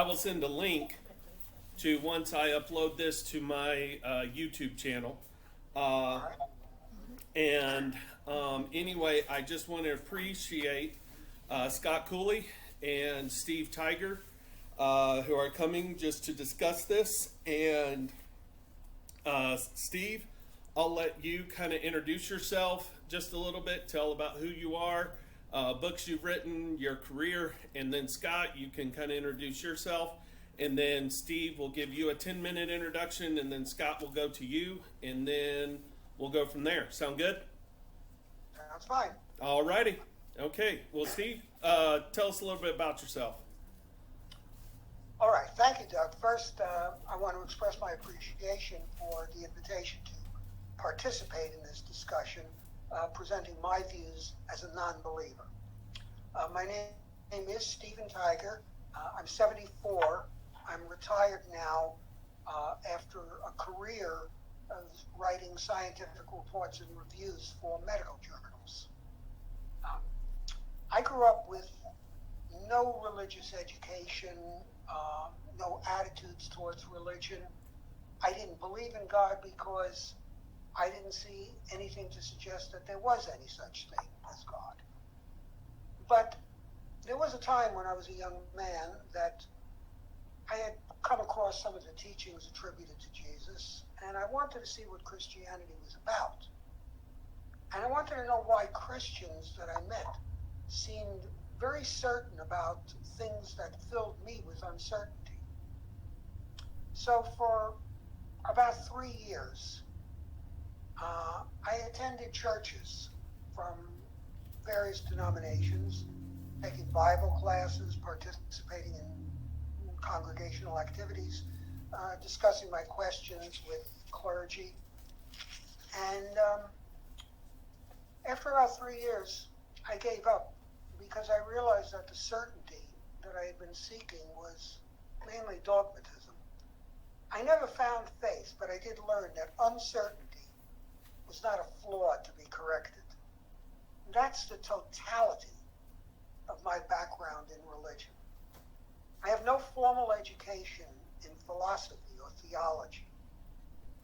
I will send a link to once I upload this to my YouTube channel. And anyway, I just want to appreciate Scott Coley and Steve Tiger, who are coming just to discuss this. And Steve, I'll let you kind of introduce yourself just a little bit, tell about who you are, books you've written, your career, and then Scott, you can kind of introduce yourself. And then Steve will give you a 10-minute introduction, and then Scott will go to you, and then we'll go from there. Sound good? Sounds fine. All righty. Okay. Well, Steve, tell us a little bit about yourself. All right. Thank you, Doug. First, I want to express my appreciation for the invitation to participate in this discussion, presenting my views as a non-believer. My name is Stephen Tiger. I'm 74. I'm retired now after a career of writing scientific reports and reviews for medical journals. I grew up with no religious education, no attitudes towards religion. I didn't believe in God because I didn't see anything to suggest that there was any such thing as God. But there was a time when I was a young man that I had come across some of the teachings attributed to Jesus, and I wanted to see what Christianity was about. And I wanted to know why Christians that I met seemed very certain about things that filled me with uncertainty. So for about 3 years, I attended churches from various denominations, taking Bible classes, participating in congregational activities, discussing my questions with clergy. And after about 3 years, I gave up because I realized that the certainty that I had been seeking was mainly dogmatism. I never found faith, but I did learn that uncertainty was not a flaw to be corrected. That's the totality of my background in religion. I have no formal education in philosophy or theology.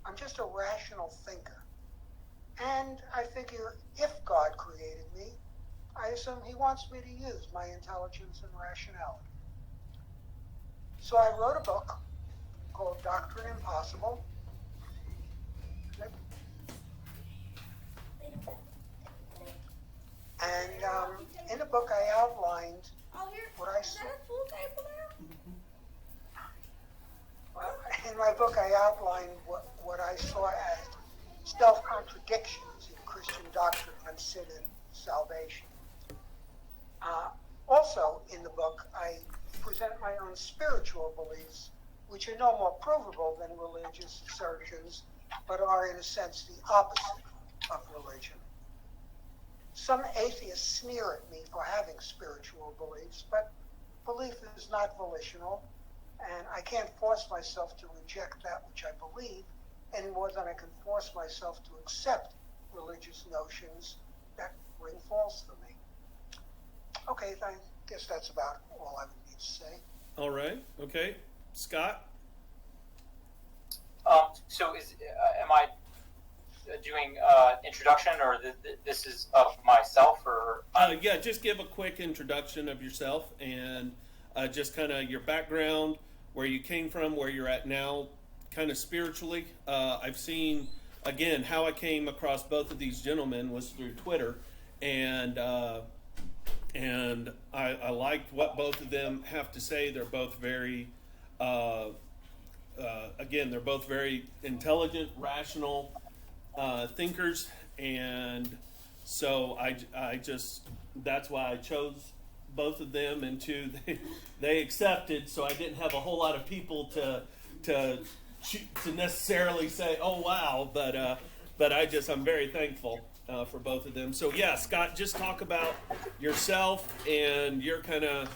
I'm just a rational thinker. And I figure if God created me, I assume he wants me to use my intelligence and rationality. So I wrote a book called Doctrine Impossible. And in the book I outlined what I saw. In my book I outlined what I saw as self-contradictions in Christian doctrine on sin and salvation. Also in the book I present my own spiritual beliefs, which are no more provable than religious assertions, but are in a sense the opposite of religion. Some atheists sneer at me for having spiritual beliefs, but belief is not volitional, and I can't force myself to reject that which I believe any more than I can force myself to accept religious notions that ring false for me. Okay, I guess that's about all I would need to say. All right. Okay. Scott? So am I doing introduction, or this is of myself, or? Yeah, just give a quick introduction of yourself and just kind of your background, where you came from, where you're at now, kind of spiritually. I've seen, again, how I came across both of these gentlemen was through Twitter, and I liked what both of them have to say. They're both very, again, they're both very intelligent, rational thinkers, and so I just, that's why I chose both of them, and they accepted, so I didn't have a whole lot of people to necessarily say, oh wow, but I'm very thankful for both of them. So yeah, Scott, just talk about yourself and your kind of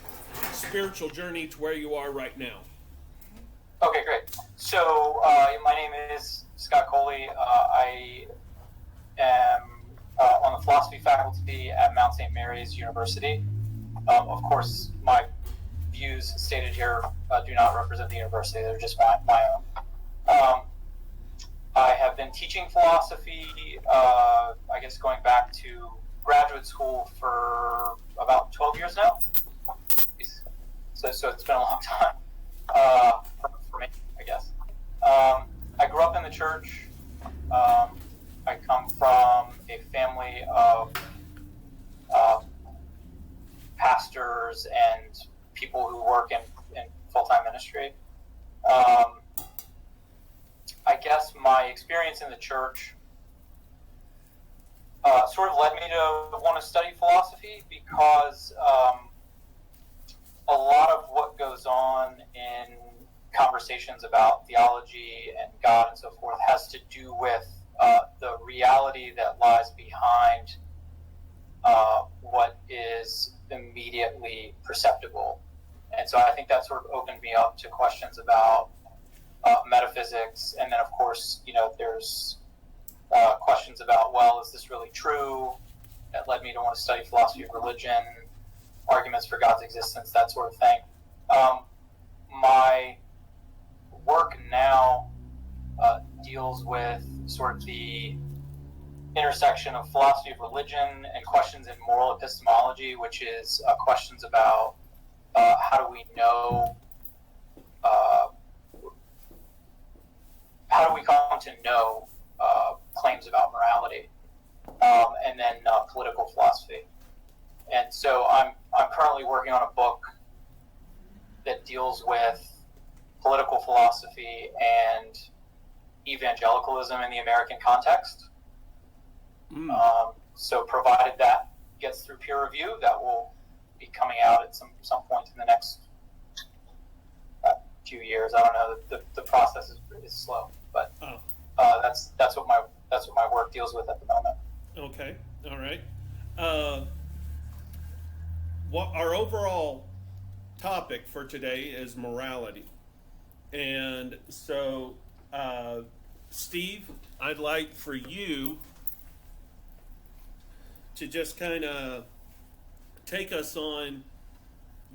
spiritual journey to where you are right now. Okay, great. So my name is Scott Coley. I am on the philosophy faculty at Mount St. Mary's University. Of course, my views stated here do not represent the university. They're just my own. I have been teaching philosophy, I guess going back to graduate school for about 12 years now. So it's been a long time for me, I guess. I grew up in the church. I come from a family of pastors and people who work in full-time ministry. I guess my experience in the church sort of led me to want to study philosophy because a lot of what goes on in conversations about theology and God and so forth has to do with the reality that lies behind what is immediately perceptible. And so I think that sort of opened me up to questions about metaphysics, and then of course, there's questions about, well, is this really true? That led me to want to study philosophy of religion, arguments for God's existence, that sort of thing. My work now deals with sort of the intersection of philosophy of religion and questions in moral epistemology, which is questions about how do we know, how do we come to know claims about morality, and then political philosophy. And so I'm currently working on a book that deals with political philosophy and evangelicalism in the American context. So provided that gets through peer review, that will be coming out at some point in the next few years. I don't know. The process is slow, but that's what my work deals with at the moment. Okay. All right. What our overall topic for today is morality, and so Steve, I'd like for you to just kind of take us on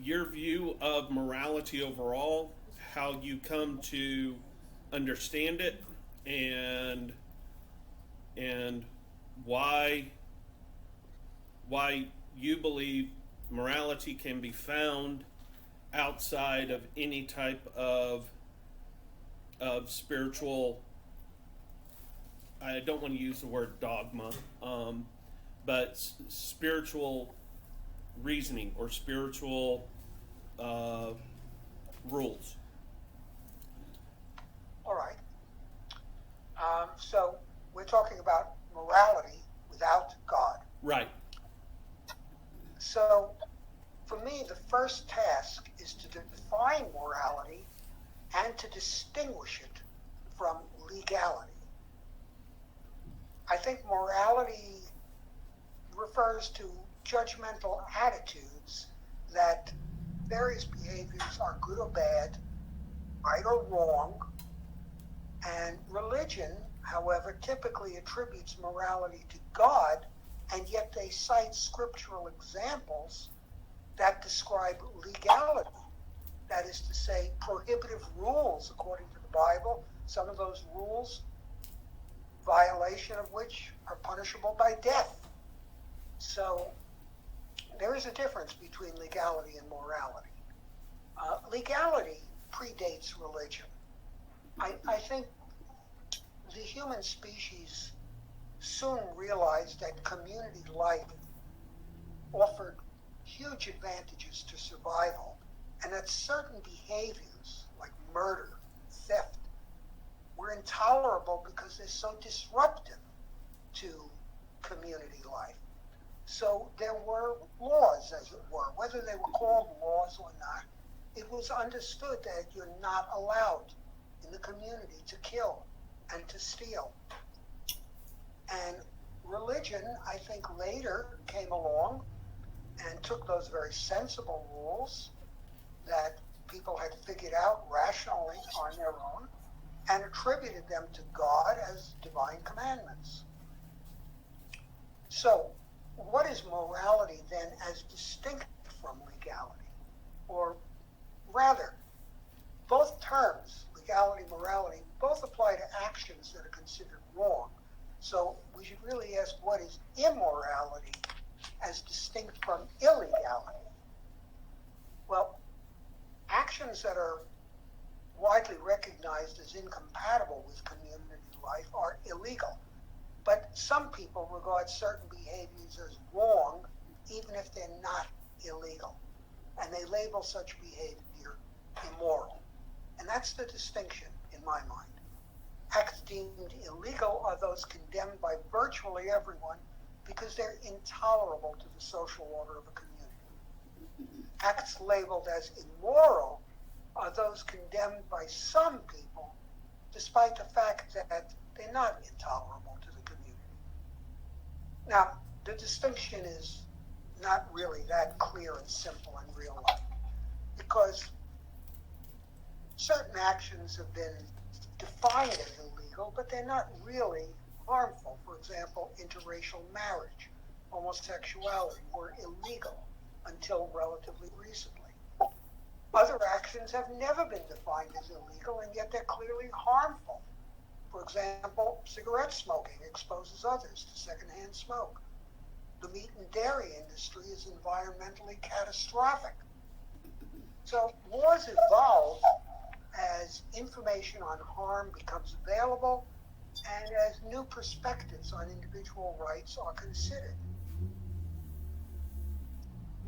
your view of morality overall, how you come to understand it, and why you believe morality can be found outside of any type of spiritual, I don't want to use the word dogma, but spiritual reasoning or spiritual rules. All right. So we're talking about morality without God. Right. So for me, the first task is to define morality and to distinguish it from legality. I think morality refers to judgmental attitudes that various behaviors are good or bad, right or wrong, and religion, however, typically attributes morality to God, and yet they cite scriptural examples that describe legality. That is to say, prohibitive rules according to the Bible, some of those rules, violation of which are punishable by death. So there is a difference between legality and morality. Legality predates religion. I think the human species soon realized that community life offered huge advantages to survival, and that certain behaviors like murder, theft, were intolerable because they're so disruptive to community life. So there were laws, as it were, whether they were called laws or not. It was understood that you're not allowed in the community to kill and to steal. And religion, I think, later came along and took those very sensible rules that people had figured out rationally on their own and attributed them to God as divine commandments. So, what is morality then as distinct from legality? Or Rather, both terms, legality, morality, both apply to actions that are considered wrong. So we should really ask, what is immorality as distinct from illegality? Well, actions that are widely recognized as incompatible with community life are illegal. But some people regard certain behaviors as wrong, even if they're not illegal. And they label such behavior immoral. And that's the distinction in my mind. Acts deemed illegal are those condemned by virtually everyone because they're intolerable to the social order of a community. Acts labeled as immoral are those condemned by some people despite the fact that they're not intolerable to the community. Now, the distinction is not really that clear and simple in real life because certain actions have been defined as illegal, but they're not really harmful. For example, interracial marriage, homosexuality were illegal until relatively recently. Other actions have never been defined as illegal, and yet they're clearly harmful. For example, cigarette smoking exposes others to secondhand smoke. The meat and dairy industry is environmentally catastrophic. So laws evolve as information on harm becomes available and as new perspectives on individual rights are considered.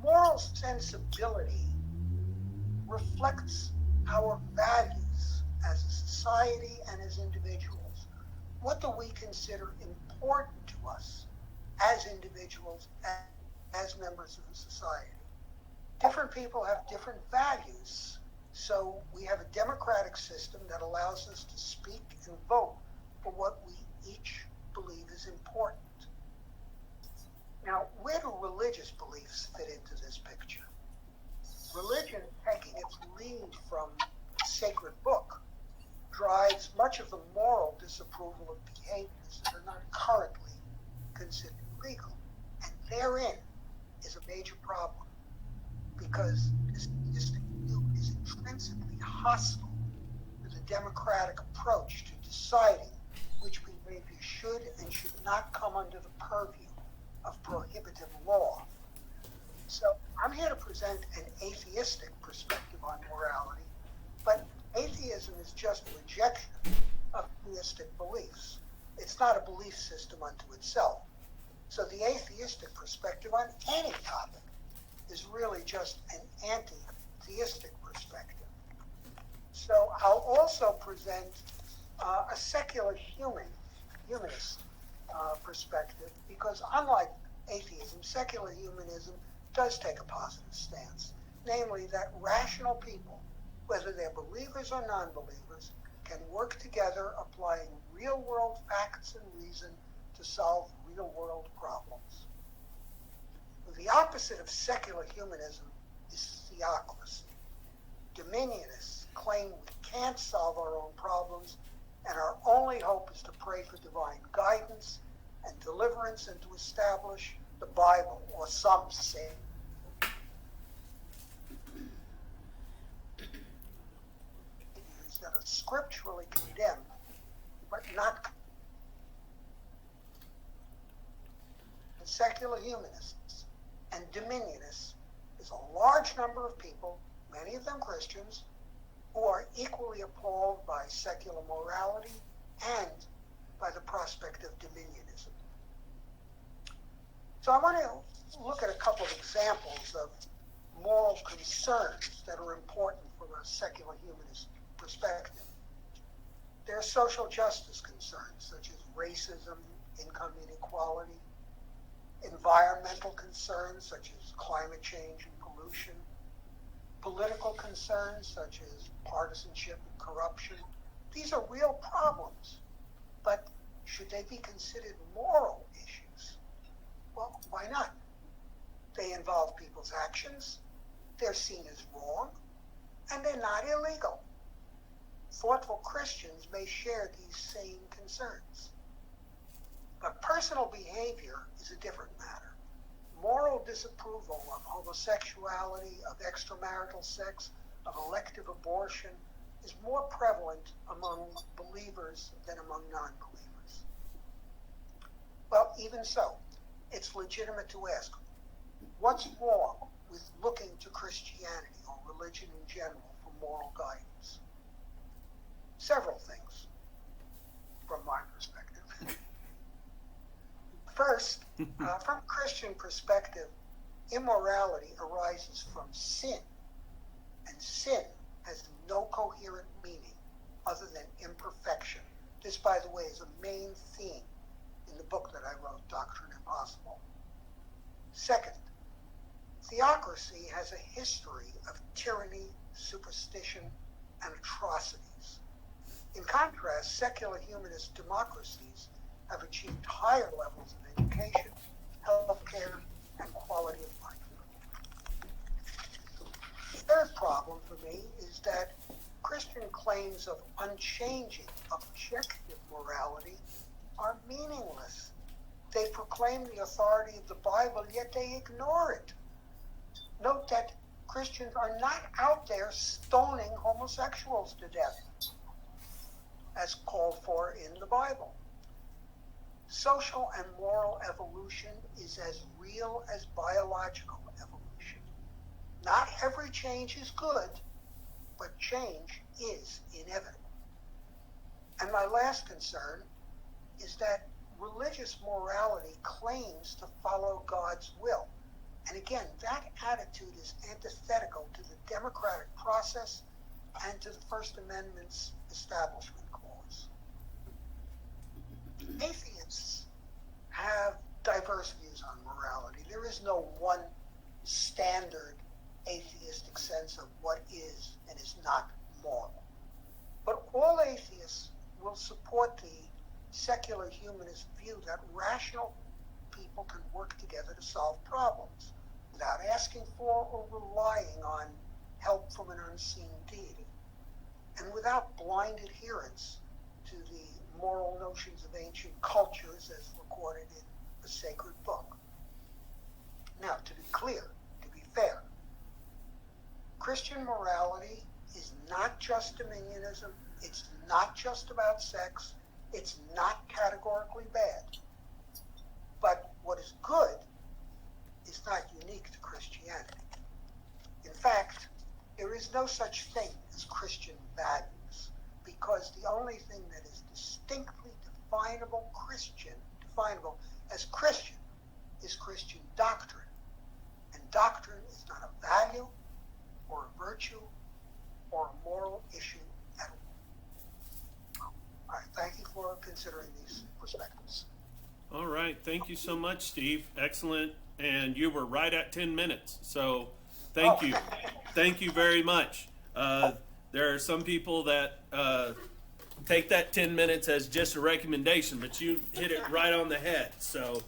Moral sensibility reflects our values as a society and as individuals. What do we consider important to us as individuals and as members of the society? Different people have different values, so we have a democratic system that allows us to speak and vote for what we each believe is important. Now, where do religious beliefs fit into this picture? Religion, taking its lead from the sacred book, drives much of the moral disapproval of behaviors that are not currently considered legal. And therein is a major problem, because this theistic view is intrinsically hostile to the democratic approach to deciding which behavior should and should not come under the purview of prohibitive law. So I'm here to present an atheistic perspective on morality, but atheism is just rejection of theistic beliefs. It's not a belief system unto itself. So the atheistic perspective on any topic is really just an anti-theistic perspective. So I'll also present a secular humanist perspective, because unlike atheism, secular humanism does take a positive stance, namely that rational people, whether they're believers or non-believers, can work together applying real-world facts and reason to solve real-world problems. The opposite of secular humanism is theocracy. Dominionists claim we can't solve our own problems, and our only hope is to pray for divine guidance and deliverance and to establish the Bible, or some say that are scripturally condemned, but not secular humanists and dominionists. Is a large number of people, many of them Christians, who are equally appalled by secular morality and by the prospect of dominionism. So I want to look at a couple of examples of moral concerns that are important from a secular humanist perspective. There are social justice concerns such as racism, income inequality, environmental concerns such as climate change and pollution, political concerns such as partisanship and corruption. These are real problems, but should they be considered moral issues? Well, why not? They involve people's actions, they're seen as wrong, and they're not illegal. Thoughtful Christians may share these same concerns. But personal behavior is a different matter. Moral disapproval of homosexuality, of extramarital sex, of elective abortion is more prevalent among believers than among non-believers. Well, even so, it's legitimate to ask, what's wrong with looking to Christianity or religion in general for moral guidance? Several things, from my perspective. First, from a Christian perspective, immorality arises from sin, and sin has no coherent meaning other than imperfection. This, by the way, is a main theme in the book that I wrote, Doctrine Impossible. Second, theocracy has a history of tyranny, superstition, and atrocities. In contrast, secular humanist democracies have achieved higher levels of education, health care, and quality of life. The third problem for me is that Christian claims of unchanging, objective morality are meaningless. They proclaim the authority of the Bible, yet they ignore it. Note that Christians are not out there stoning homosexuals to death, as called for in the Bible. Social and moral evolution is as real as biological evolution. Not every change is good, but change is inevitable. And my last concern is that religious morality claims to follow God's will. And again, that attitude is antithetical to the democratic process and to the First Amendment's Establishment Clause. Atheists have diverse views on morality. There is no one standard atheistic sense of what is and is not moral. But all atheists will support the secular humanist view that rational people can work together to solve problems without asking for or relying on help from an unseen deity, and without blind adherence to the moral notions of ancient cultures as recorded in the sacred book. Now, to be clear, to be fair, Christian morality is not just dominionism, it's not just about sex, it's not categorically bad. But what is good is not unique to Christianity. In fact, there is no such thing as Christian values, because the only thing that is distinctly definable as Christian, is Christian doctrine. And doctrine is not a value or a virtue or a moral issue at all. All right, thank you for considering these perspectives. All right, thank you so much, Steve. Excellent, and you were right at 10 minutes, so thank you. Thank you very much. There are some people that take that 10 minutes as just a recommendation, but you hit it right on the head, so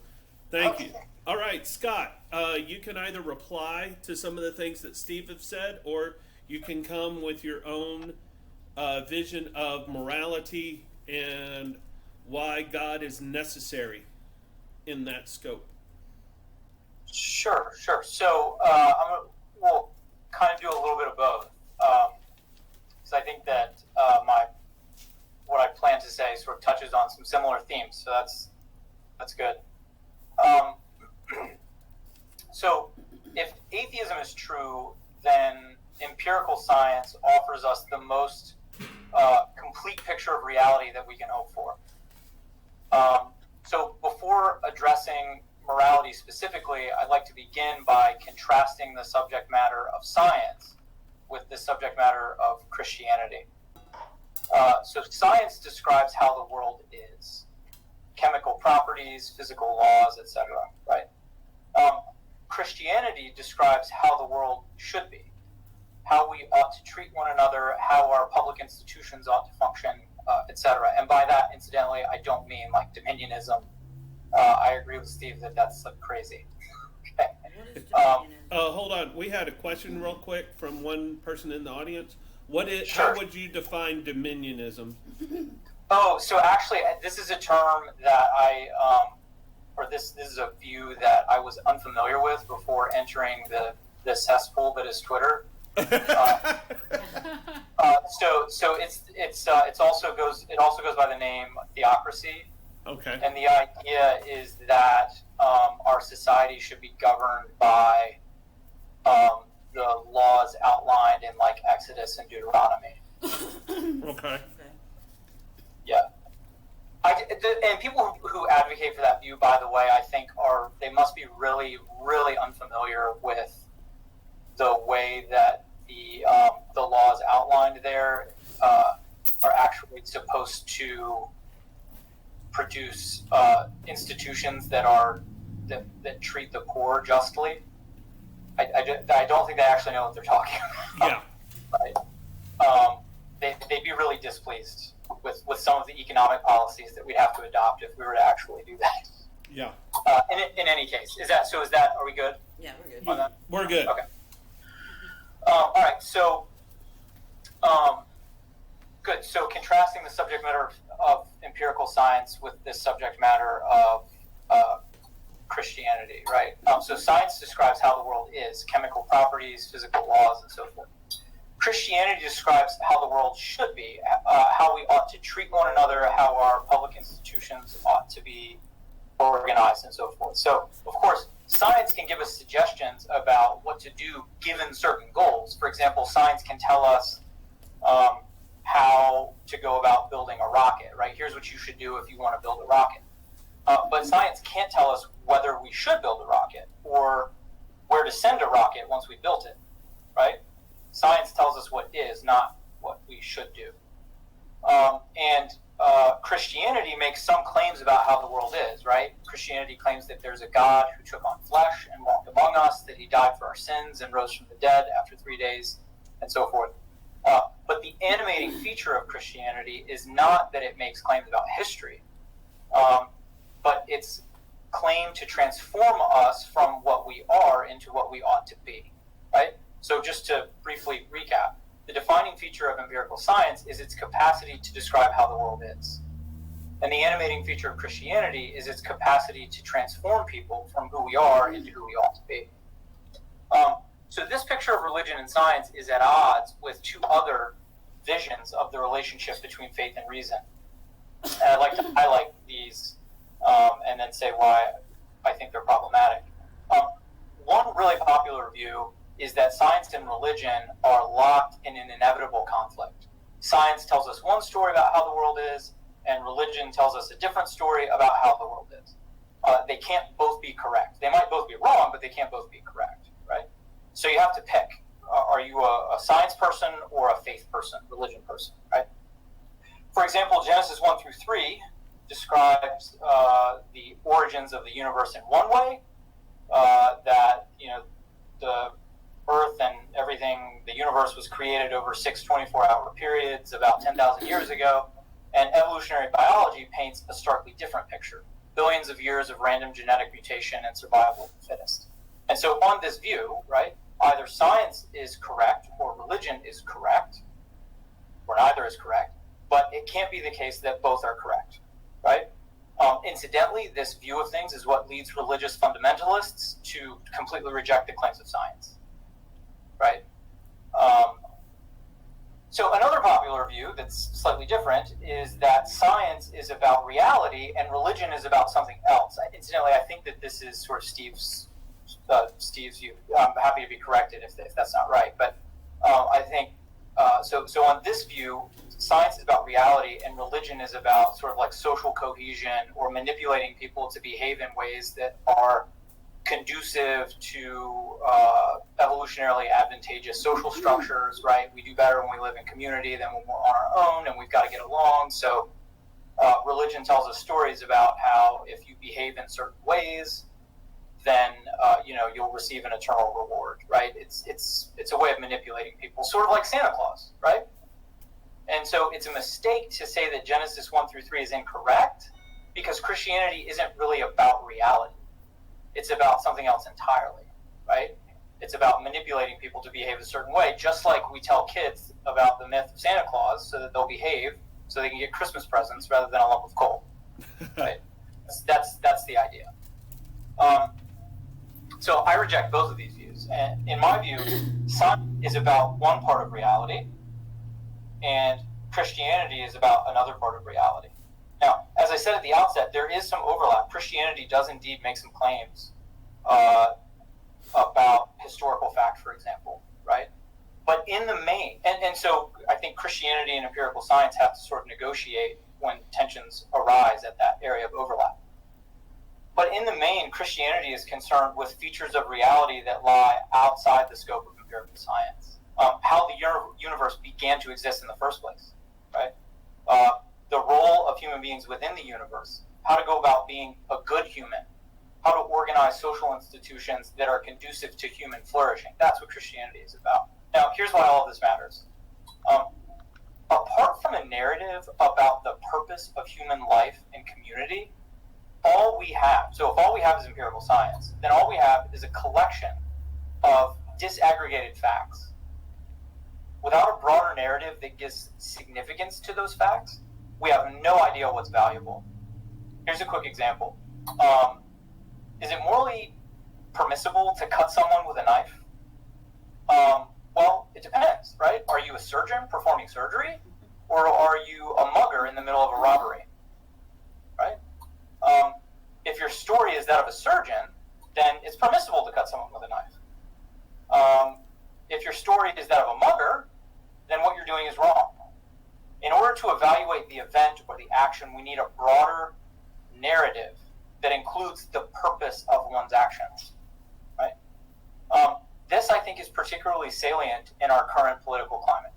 thank you. All right, Scott, you can either reply to some of the things that Steve has said, or you can come with your own vision of morality and why God is necessary in that scope. Sure. So we'll kind of do a little bit of both, because I think that what I plan to say sort of touches on some similar themes. So that's good. So if atheism is true, then empirical science offers us the most complete picture of reality that we can hope for. So before addressing morality specifically, I'd like to begin by contrasting the subject matter of science with the subject matter of Christianity. So science describes how the world is. Chemical properties, physical laws, etc. Right? Christianity describes how the world should be, how we ought to treat one another, how our public institutions ought to function, etc. And by that, incidentally, I don't mean like dominionism. I agree with Steve that that's crazy. Okay. Hold on. We had a question real quick from one person in the audience. Sure. How would you define dominionism? Oh, so actually, this is a term that this is a view that I was unfamiliar with before entering the cesspool that is Twitter. So it also goes by the name theocracy. Okay. And the idea is that our society should be governed by the laws outlined in like Exodus and Deuteronomy. Okay. Yeah. And people who advocate for that view, by the way, I think they must be really, really unfamiliar with the way that the laws outlined there are actually supposed to produce institutions that treat the poor justly. I don't think they actually know what they're talking about. Yeah. Right? They'd be really displeased with some of the economic policies that we'd have to adopt if we were to actually do that. Yeah. In any case, are we good? Yeah, we're good. On that? We're good. Okay. All right. So, good. So, contrasting the subject matter of empirical science with this subject matter of Christianity, right? So, science describes how the world is, chemical properties, physical laws, and so forth. Christianity describes how the world should be, how we ought to treat one another, how our public institutions ought to be organized, and so forth. So, of course, science can give us suggestions about what to do given certain goals. For example, science can tell us how to go about building a rocket, right? Here's what you should do if you want to build a rocket. But science can't tell us whether we should build a rocket or where to send a rocket once we built it, right? Science tells us what is, not what we should do. And Christianity makes some claims about how the world is, right? Christianity claims that there's a God who took on flesh and walked among us, that he died for our sins and rose from the dead after 3 days, and so forth. But the animating feature of Christianity is not that it makes claims about history, but its claim to transform us from what we are into what we ought to be, right? So just to briefly recap, the defining feature of empirical science is its capacity to describe how the world is. And the animating feature of Christianity is its capacity to transform people from who we are into who we ought to be. So this picture of religion and science is at odds with two other visions of the relationship between faith and reason. And I'd like to highlight these and then say why I think they're problematic. One really popular view is that science and religion are locked in an inevitable conflict. Science tells us one story about how the world is, and religion tells us a different story about how the world is. They can't both be correct. They might both be wrong, but they can't both be correct, right? So you have to pick. Are you a science person or a faith person, religion person, right? For example, Genesis 1-3 describes the origins of the universe in one way, that, the Earth and everything, the universe was created over 6 24-hour periods about 10,000 years ago, and evolutionary biology paints a starkly different picture. Billions of years of random genetic mutation and survival of the fittest. And so on this view, right, either science is correct or religion is correct, or neither is correct, but it can't be the case that both are correct, right? Incidentally, this view of things is what leads religious fundamentalists to completely reject the claims of science, right? So another popular view that's slightly different is that science is about reality and religion is about something else. Incidentally, I think that this is sort of Steve's view. I'm happy to be corrected if that's not right. But I think, so on this view, science is about reality and religion is about sort of like social cohesion or manipulating people to behave in ways that are conducive to evolutionarily advantageous social structures, right? We do better when we live in community than when we're on our own, and we've got to get along. So religion tells us stories about how if you behave in certain ways, then you'll receive an eternal reward, right? It's a way of manipulating people, sort of like Santa Claus, right? And so it's a mistake to say that Genesis 1-3 is incorrect, because Christianity isn't really about reality. It's about something else entirely, right? It's about manipulating people to behave a certain way, just like we tell kids about the myth of Santa Claus so that they'll behave, so they can get Christmas presents rather than a lump of coal, right? That's the idea. So I reject both of these views. And in my view, science is about one part of reality, and Christianity is about another part of reality. Now, as I said at the outset, there is some overlap. Christianity does indeed make some claims about historical fact, for example, right? But in the main, and so I think Christianity and empirical science have to sort of negotiate when tensions arise at that area of overlap. But in the main, Christianity is concerned with features of reality that lie outside the scope of empirical science. How the universe began to exist in the first place, right? The role of human beings within the universe, how to go about being a good human, how to organize social institutions that are conducive to human flourishing. That's what Christianity is about. Now, here's why all of this matters. Apart from a narrative about the purpose of human life and community, all we have, so if all we have is empirical science, then all we have is a collection of disaggregated facts. Without a broader narrative that gives significance to those facts, we have no idea what's valuable. Here's a quick example. Is it morally permissible to cut someone with a knife? Well, it depends, right? Are you a surgeon performing surgery, or are you a mugger in the middle of a robbery, right? If your story is that of a surgeon, then it's permissible to cut someone with a knife. If your story is that of a mugger, then what you're doing is wrong. In order to evaluate the event or the action, we need a broader narrative that includes the purpose of one's actions, right? This, I think, is particularly salient in our current political climate.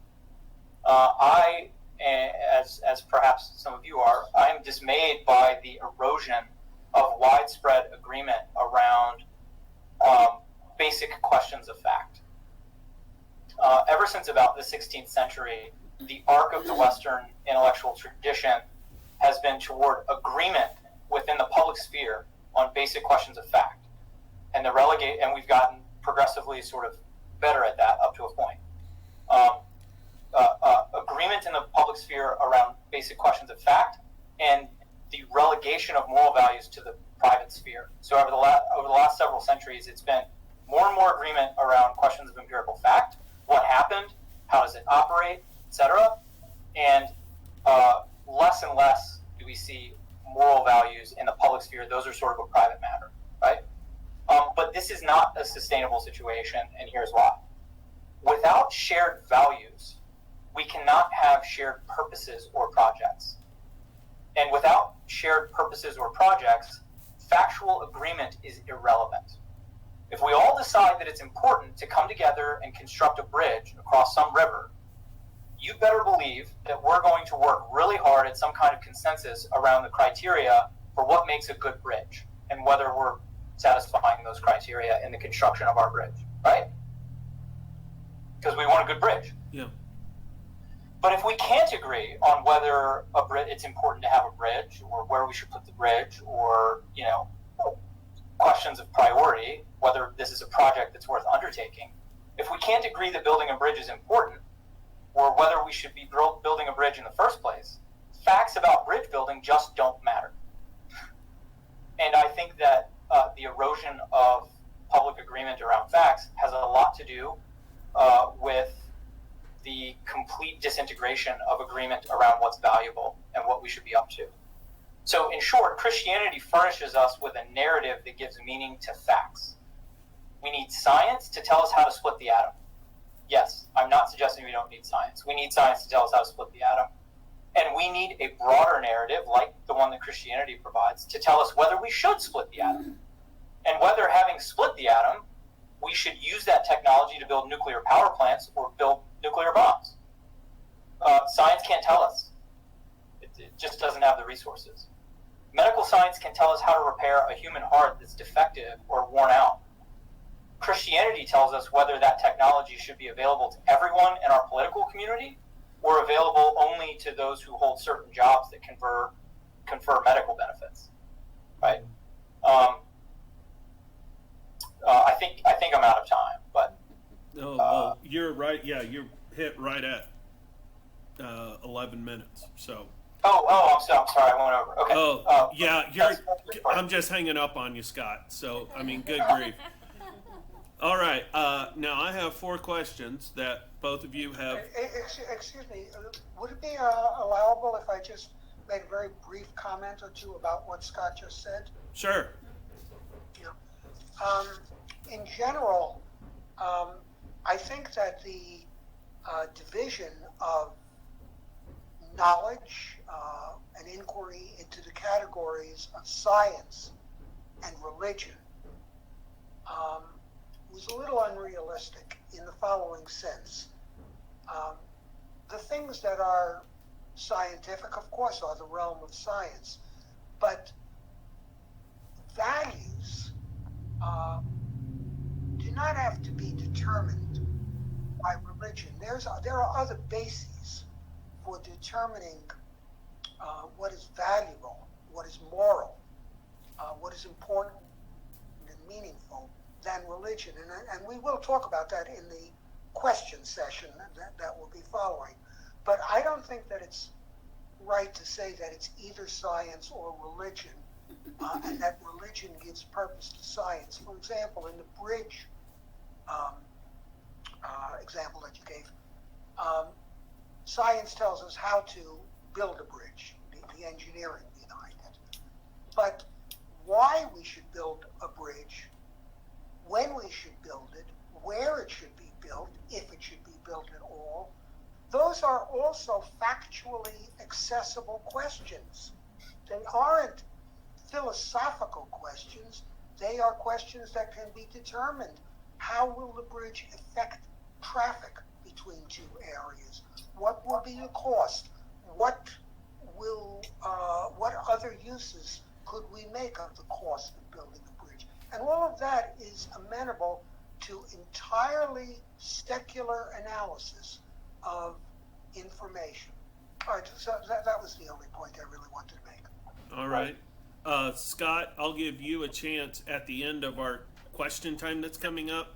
I, as perhaps some of you are, I am dismayed by the erosion of widespread agreement around basic questions of fact. Ever since about the 16th century, the arc of the Western intellectual tradition has been toward agreement within the public sphere on basic questions of fact, and we've gotten progressively sort of better at that up to a point. Agreement in the public sphere around basic questions of fact, and the relegation of moral values to the private sphere. So over the last several centuries, it's been more and more agreement around questions of empirical fact, what happened, how does it operate, etc., and less and less do we see moral values in the public sphere. Those are sort of a private matter, right? But this is not a sustainable situation, and here's why. Without shared values, we cannot have shared purposes or projects. And without shared purposes or projects, factual agreement is irrelevant. If we all decide that it's important to come together and construct a bridge across some river, you better believe that we're going to work really hard at some kind of consensus around the criteria for what makes a good bridge and whether we're satisfying those criteria in the construction of our bridge, right? Because we want a good bridge. Yeah. But if we can't agree on whether it's important to have a bridge, or where we should put the bridge, or questions of priority, whether this is a project that's worth undertaking, if we can't agree that building a bridge is important, or whether we should be building a bridge in the first place, facts about bridge building just don't matter. And I think that the erosion of public agreement around facts has a lot to do with the complete disintegration of agreement around what's valuable and what we should be up to. So in short, Christianity furnishes us with a narrative that gives meaning to facts. We need science to tell us how to split the atom. Yes, I'm not suggesting we don't need science. We need science to tell us how to split the atom. And we need a broader narrative, like the one that Christianity provides, to tell us whether we should split the atom. And whether, having split the atom, we should use that technology to build nuclear power plants or build nuclear bombs. Science can't tell us. It just doesn't have the resources. Medical science can tell us how to repair a human heart that's defective or worn out. Christianity tells us whether that technology should be available to everyone in our political community or available only to those who hold certain jobs that confer medical benefits. Right? I think I'm out of time, but well, you're right. Yeah, you're hit right at 11 minutes. So. I'm sorry. I went over. Okay. Yeah. I'm just hanging up on you, Scott. So I mean, good grief. All right. Now I have 4 questions that both of you have. Excuse me, would it be allowable if I just made a very brief comment or two about what Scott just said? Sure. Yeah. Um, in general, I think that the division of knowledge and inquiry into the categories of science and religion was a little unrealistic in the following sense. The things that are scientific, of course, are the realm of science, but values do not have to be determined by religion. There are other bases for determining what is valuable, what is moral, what is important and meaningful than religion. And we will talk about that in the question session that will be following. But I don't think that it's right to say that it's either science or religion, and that religion gives purpose to science. For example, in the bridge example that you gave, science tells us how to build a bridge, the engineering behind it. But why we should build a bridge, when we should build it, where it should be built, if it should be built at all, those are also factually accessible questions. They aren't philosophical questions. They are questions that can be determined. How will the bridge affect traffic between 2 areas? What will be the cost? What other uses could we make of the cost of building a bridge? And all of that is amenable to entirely secular analysis of information. All right, so that was the only point I really wanted to make. All right. Scott, I'll give you a chance at the end of our question time that's coming up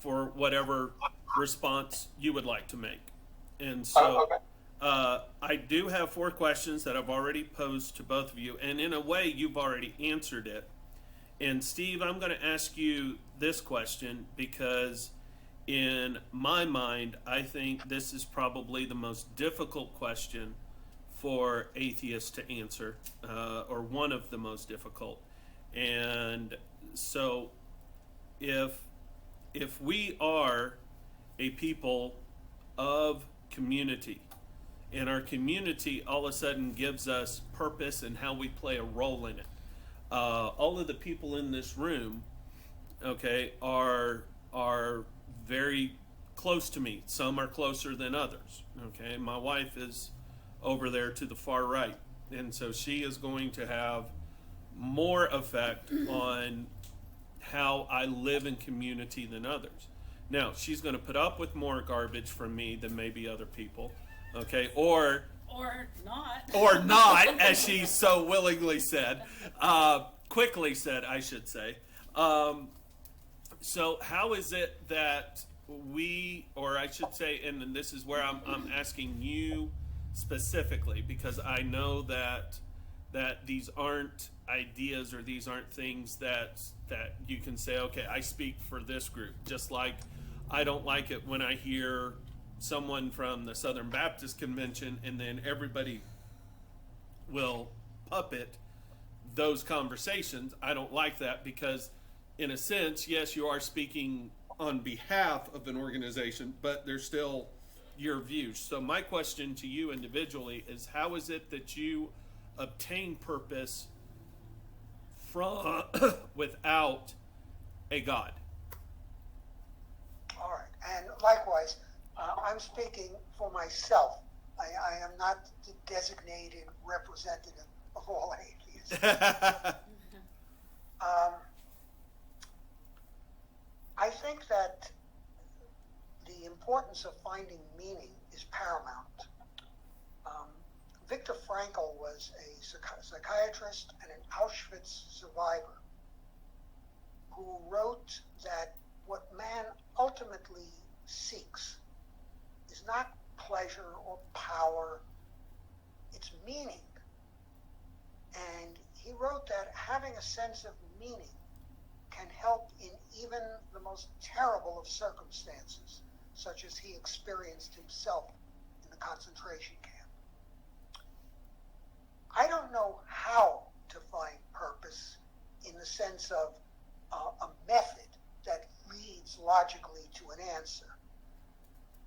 for whatever response you would like to make. And so Okay. I do have 4 questions that I've already posed to both of you, and in a way you've already answered it. And Steve, I'm going to ask you this question because in my mind, I think this is probably the most difficult question for atheists to answer, or one of the most difficult. And so if we are a people of community, and our community all of a sudden gives us purpose and how we play a role in it, all of the people in this room, okay, are very close to me. Some are closer than others. Okay, my wife is over there to the far right, and so she is going to have more effect on how I live in community than others. Now, she's going to put up with more garbage from me than maybe other people, okay, or not, as she so willingly said, quickly said, I should say. So how is it that we, or I should say, and this is where I'm asking you specifically, because I know that these aren't ideas, or these aren't things that you can say, okay, I speak for this group. Just like I don't like it when I hear someone from the Southern Baptist Convention and then everybody will puppet those conversations. I don't like that because, in a sense, yes, you are speaking on behalf of an organization, but they're still your views. So my question to you individually is, how is it that you obtain purpose from without a God? All right, and likewise, I'm speaking for myself. I am not the designated representative of all atheists. I think that the importance of finding meaning is paramount. Viktor Frankl was a psychiatrist and an Auschwitz survivor who wrote that what man ultimately seeks is not pleasure or power, it's meaning. And he wrote that having a sense of meaning can help in even the most terrible of circumstances, such as he experienced himself in the concentration camp. I don't know how to find purpose in the sense of a method that leads logically to an answer.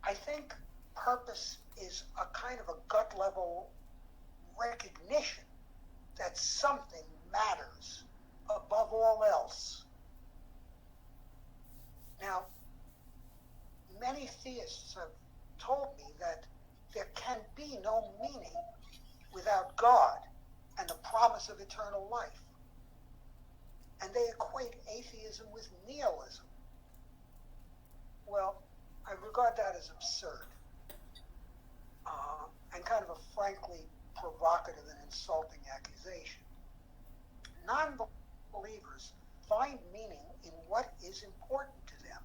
I think purpose is a kind of a gut level recognition that something matters above all else. Now, many theists have told me that there can be no meaning without God and the promise of eternal life. And they equate atheism with nihilism. Well, I regard that as absurd and kind of a frankly provocative and insulting accusation. Non-believers find meaning in what is important to them.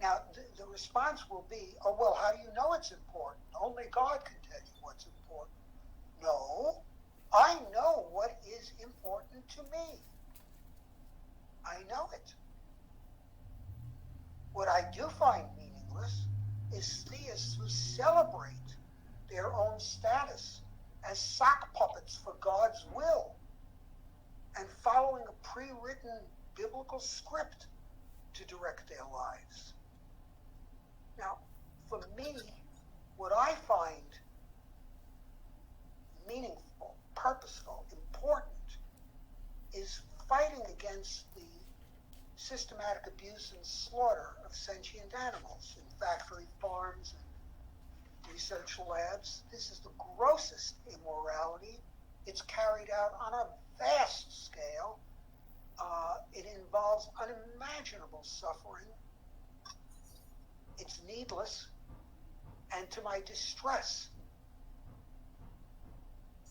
Now, the response will be, oh, well, how do you know it's important? Only God can tell you what's important. No, I know what is important to me. I know it. What I do find meaningless is theists who celebrate their own status as sock puppets for God's will and following a pre-written biblical script to direct their lives. Now, for me, what I find meaningful, purposeful, important is fighting against the systematic abuse and slaughter of sentient animals in factory farms and research labs. This is the grossest immorality. It's carried out on a vast scale. It involves unimaginable suffering. It's needless, and to my distress,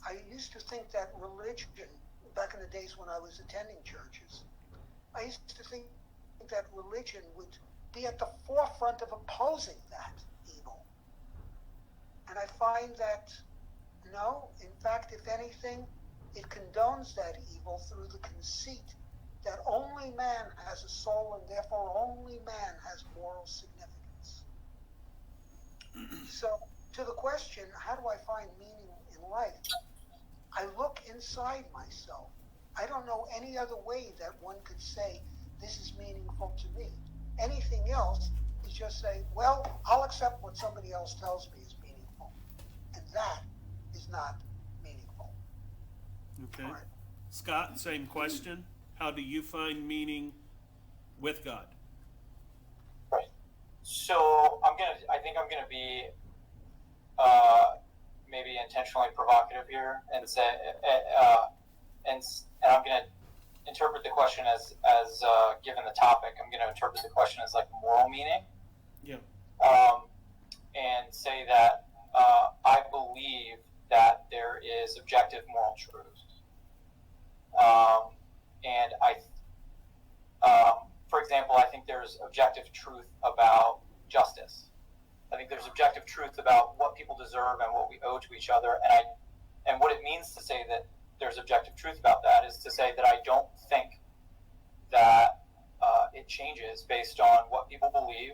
I used to think that religion, back in the days when I was attending churches, I used to think that religion would be at the forefront of opposing that evil. And I find that, no, in fact, if anything, it condones that evil through the conceit that only man has a soul and therefore only man has moral significance. So, to the question, how do I find meaning in life? I look inside myself. I don't know any other way that one could say this is meaningful to me. Anything else is just say, well, I'll accept what somebody else tells me is meaningful. And that is not meaningful. Okay. All right. Scott, same question. How do you find meaning with God? Right. So I think I'm gonna be maybe intentionally provocative here and say, and I'm gonna interpret the question as given the topic, I'm gonna interpret the question as like moral meaning. Yeah. And say that I believe that there is objective moral truth. And for example, I think there's objective truth about justice. I think there's objective truth about what people deserve and what we owe to each other. And what it means to say that there's objective truth about that is to say that I don't think that it changes based on what people believe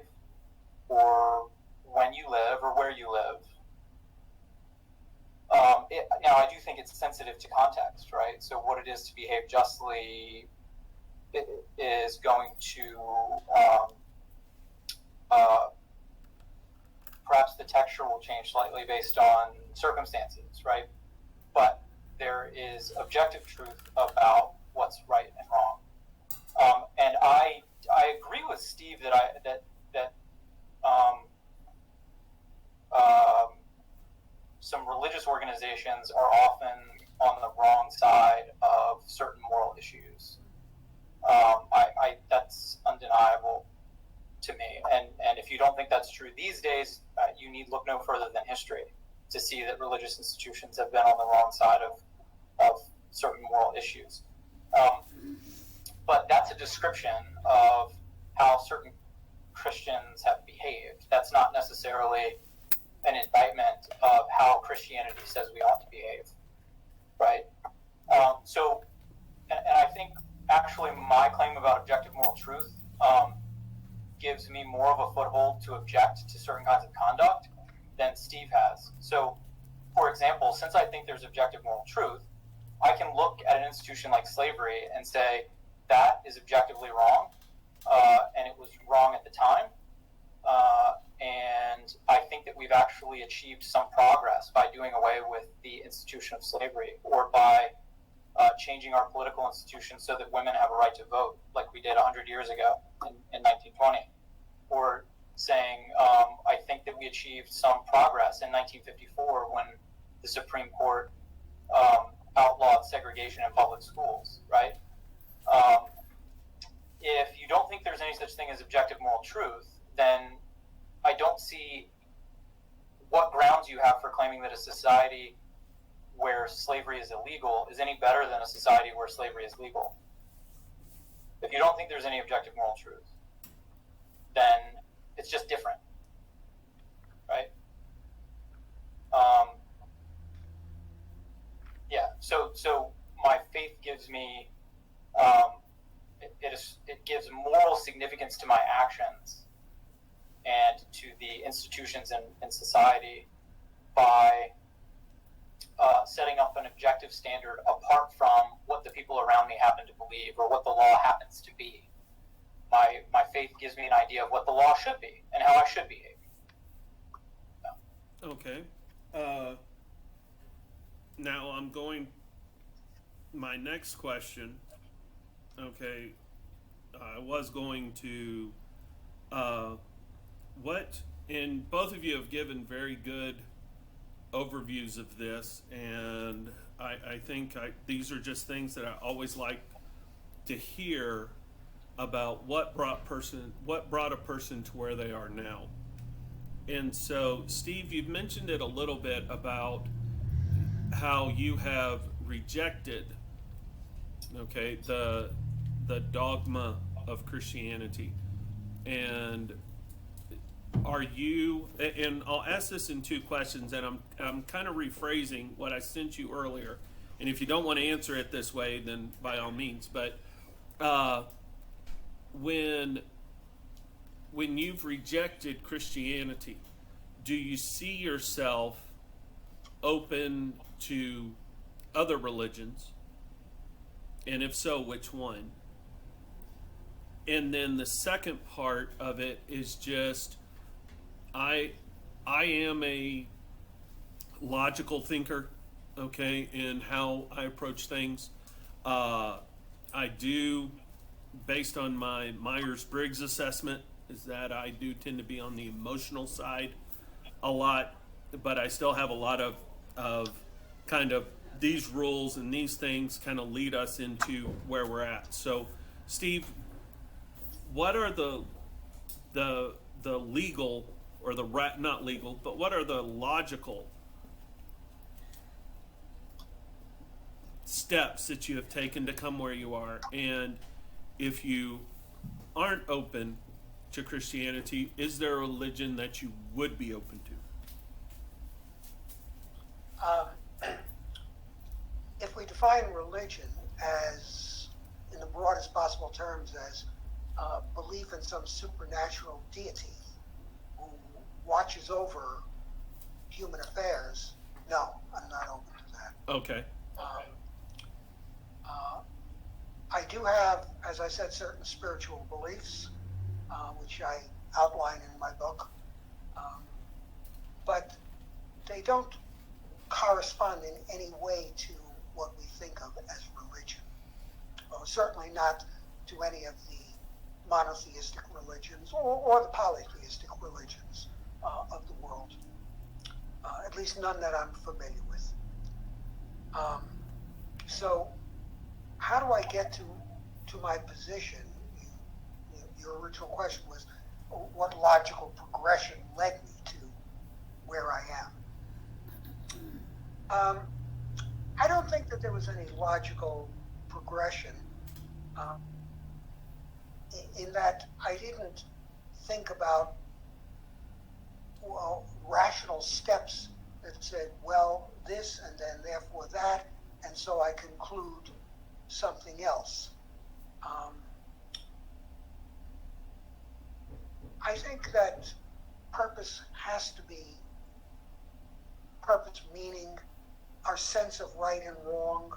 or when you live or where you live. Now, I do think it's sensitive to context, right? So what it is to behave justly is going to perhaps the texture will change slightly based on circumstances, right? But there is objective truth about what's right and wrong. And I agree with Steve that some religious organizations are often on the wrong side of certain moral issues. That's undeniable to me. And if you don't think that's true these days, you need look no further than history to see that religious institutions have been on the wrong side of certain moral issues. But that's a description of how certain Christians have behaved. That's not necessarily an indictment of how Christianity says we ought to behave, right? And I think actually my claim about objective foothold to object to certain kinds of conduct than Steve has. So, for example, since I think there's objective moral truth, I can look at an institution like slavery and say that is objectively wrong, and it was wrong at the time. And I think that we've actually achieved some progress by doing away with the institution of slavery, or by changing our political institutions so that women have a right to vote, like we did 100 years ago in 1920. Or saying, I think that we achieved some progress in 1954 when the Supreme Court outlawed segregation in public schools, right? If you don't think there's any such thing as objective moral truth, then I don't see what grounds you have for claiming that a society where slavery is illegal is any better than a society where slavery is legal. If you don't think there's any objective moral truth, then it's just different, right? Yeah. So my faith gives me it gives moral significance to my actions and to the institutions in society by setting up an objective standard apart from what the people around me happen to believe or what the law happens to be. My faith gives me an idea of what the law should be and how I should behave. Yeah. Okay. Now I'm going. My next question. Okay, I was going to. What? And both of you have given very good overviews of this, and I think these are just things that I always like to hear about what brought a person to where they are now. And so, Steve, you've mentioned it a little bit about how you have rejected, okay, the dogma of Christianity. And are you, and I'll ask this in two questions, and I'm kind of rephrasing what I sent you earlier. And if you don't want to answer it this way, then by all means. But when you've rejected Christianity, do you see yourself open to other religions? And if so, which one? And then the second part of it is just, I am a logical thinker, okay, in how I approach things. I do, based on my Myers-Briggs assessment, is that I do tend to be on the emotional side a lot, but I still have a lot of kind of these rules and these things kind of lead us into where we're at. So, Steve, what are the legal, or not legal, but what are the logical steps that you have taken to come where you are? And if you aren't open to Christianity, is there a religion that you would be open to? If we define religion as, in the broadest possible terms, as belief in some supernatural deity who watches over human affairs, no, I'm not open to that. Okay. I do have, as I said, certain spiritual beliefs, which I outline in my book, but they don't correspond in any way to what we think of as religion. Well, certainly not to any of the monotheistic religions or the polytheistic religions of the world, at least none that I'm familiar with. So how do I get to my position? Your original question was, what logical progression led me to where I am? I don't think that there was any logical progression in that I didn't think about rational steps that said, well, this and then therefore that, and so I conclude something else. I think that purpose has to be purpose, meaning our sense of right and wrong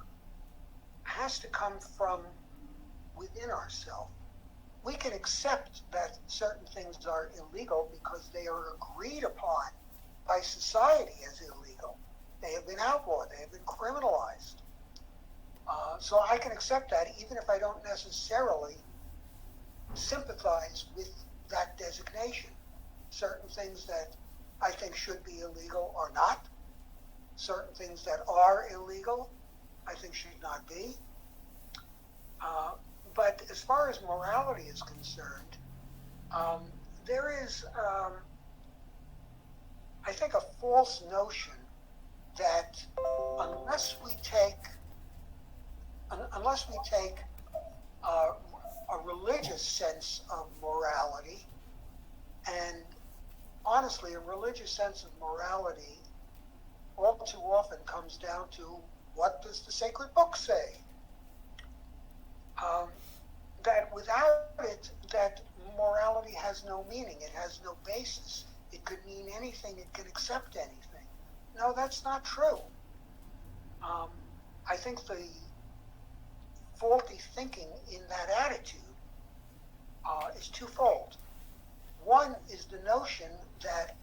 has to come from within ourselves. We can accept that certain things are illegal because they are agreed upon by society as illegal. They have been outlawed, they have been criminalized. So I can accept that even if I don't necessarily sympathize with that designation. Certain things that I think should be illegal are not. Certain things that are illegal I think should not be. But as far as morality is concerned, there is, I think, a false notion that unless we take a religious sense of morality, and honestly, a religious sense of morality all too often comes down to what does the sacred book say? That without it, that morality has no meaning. It has no basis. It could mean anything. It can accept anything. No, that's not true. I think the faulty thinking in that attitude is twofold. One is the notion that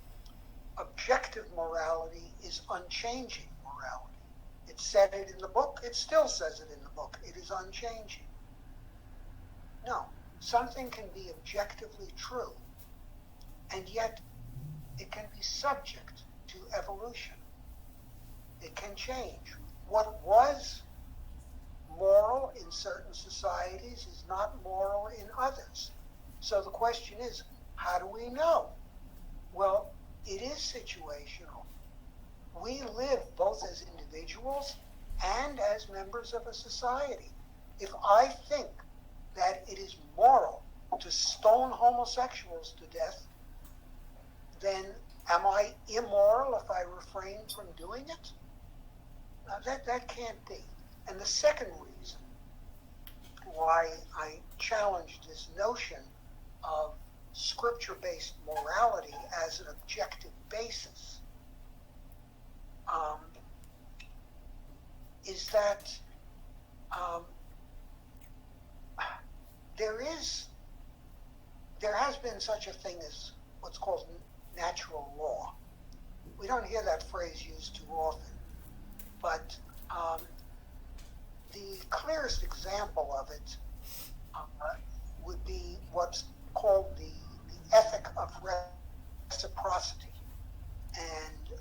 objective morality is unchanging morality. It said it in the book. It still says it in the book. It is unchanging. No, something can be objectively true, and yet it can be subject to evolution. It can change. What was moral in certain societies is not moral in others. So the question is, how do we know? Well, it is situational. We live both as individuals and as members of a society. If I think that it is moral to stone homosexuals to death, then am I immoral if I refrain from doing it? Now that can't be. And the second reason why I challenge this notion of scripture-based morality as an objective basis is that there has been such a thing as what's called natural law. We don't hear that phrase used too often, but the clearest example of it would be what's called the ethic of reciprocity. And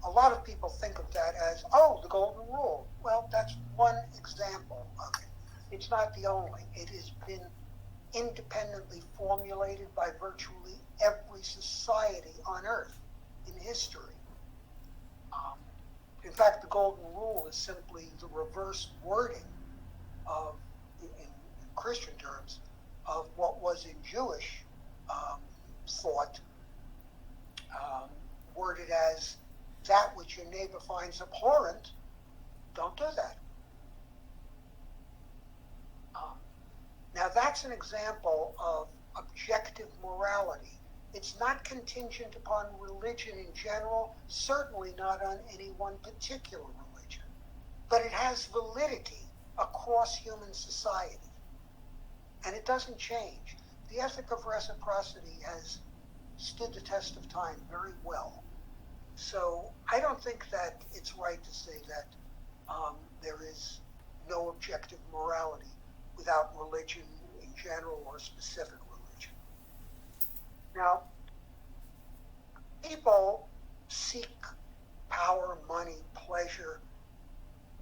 a lot of people think of that as, oh, the golden rule. Well, that's one example of it. It's not the only. It has been independently formulated by virtually every society on Earth in history. In fact, the golden rule is simply the reverse wording of, in Christian terms, of what was in Jewish thought, worded as that which your neighbor finds abhorrent, don't do that. Now that's an example of objective morality. It's not contingent upon religion in general, certainly not on any one particular religion, but it has validity across human society, and it doesn't change. The ethic of reciprocity has stood the test of time very well. So I don't think that it's right to say that there is no objective morality without religion in general or specific religion. Now, people seek power, money, pleasure,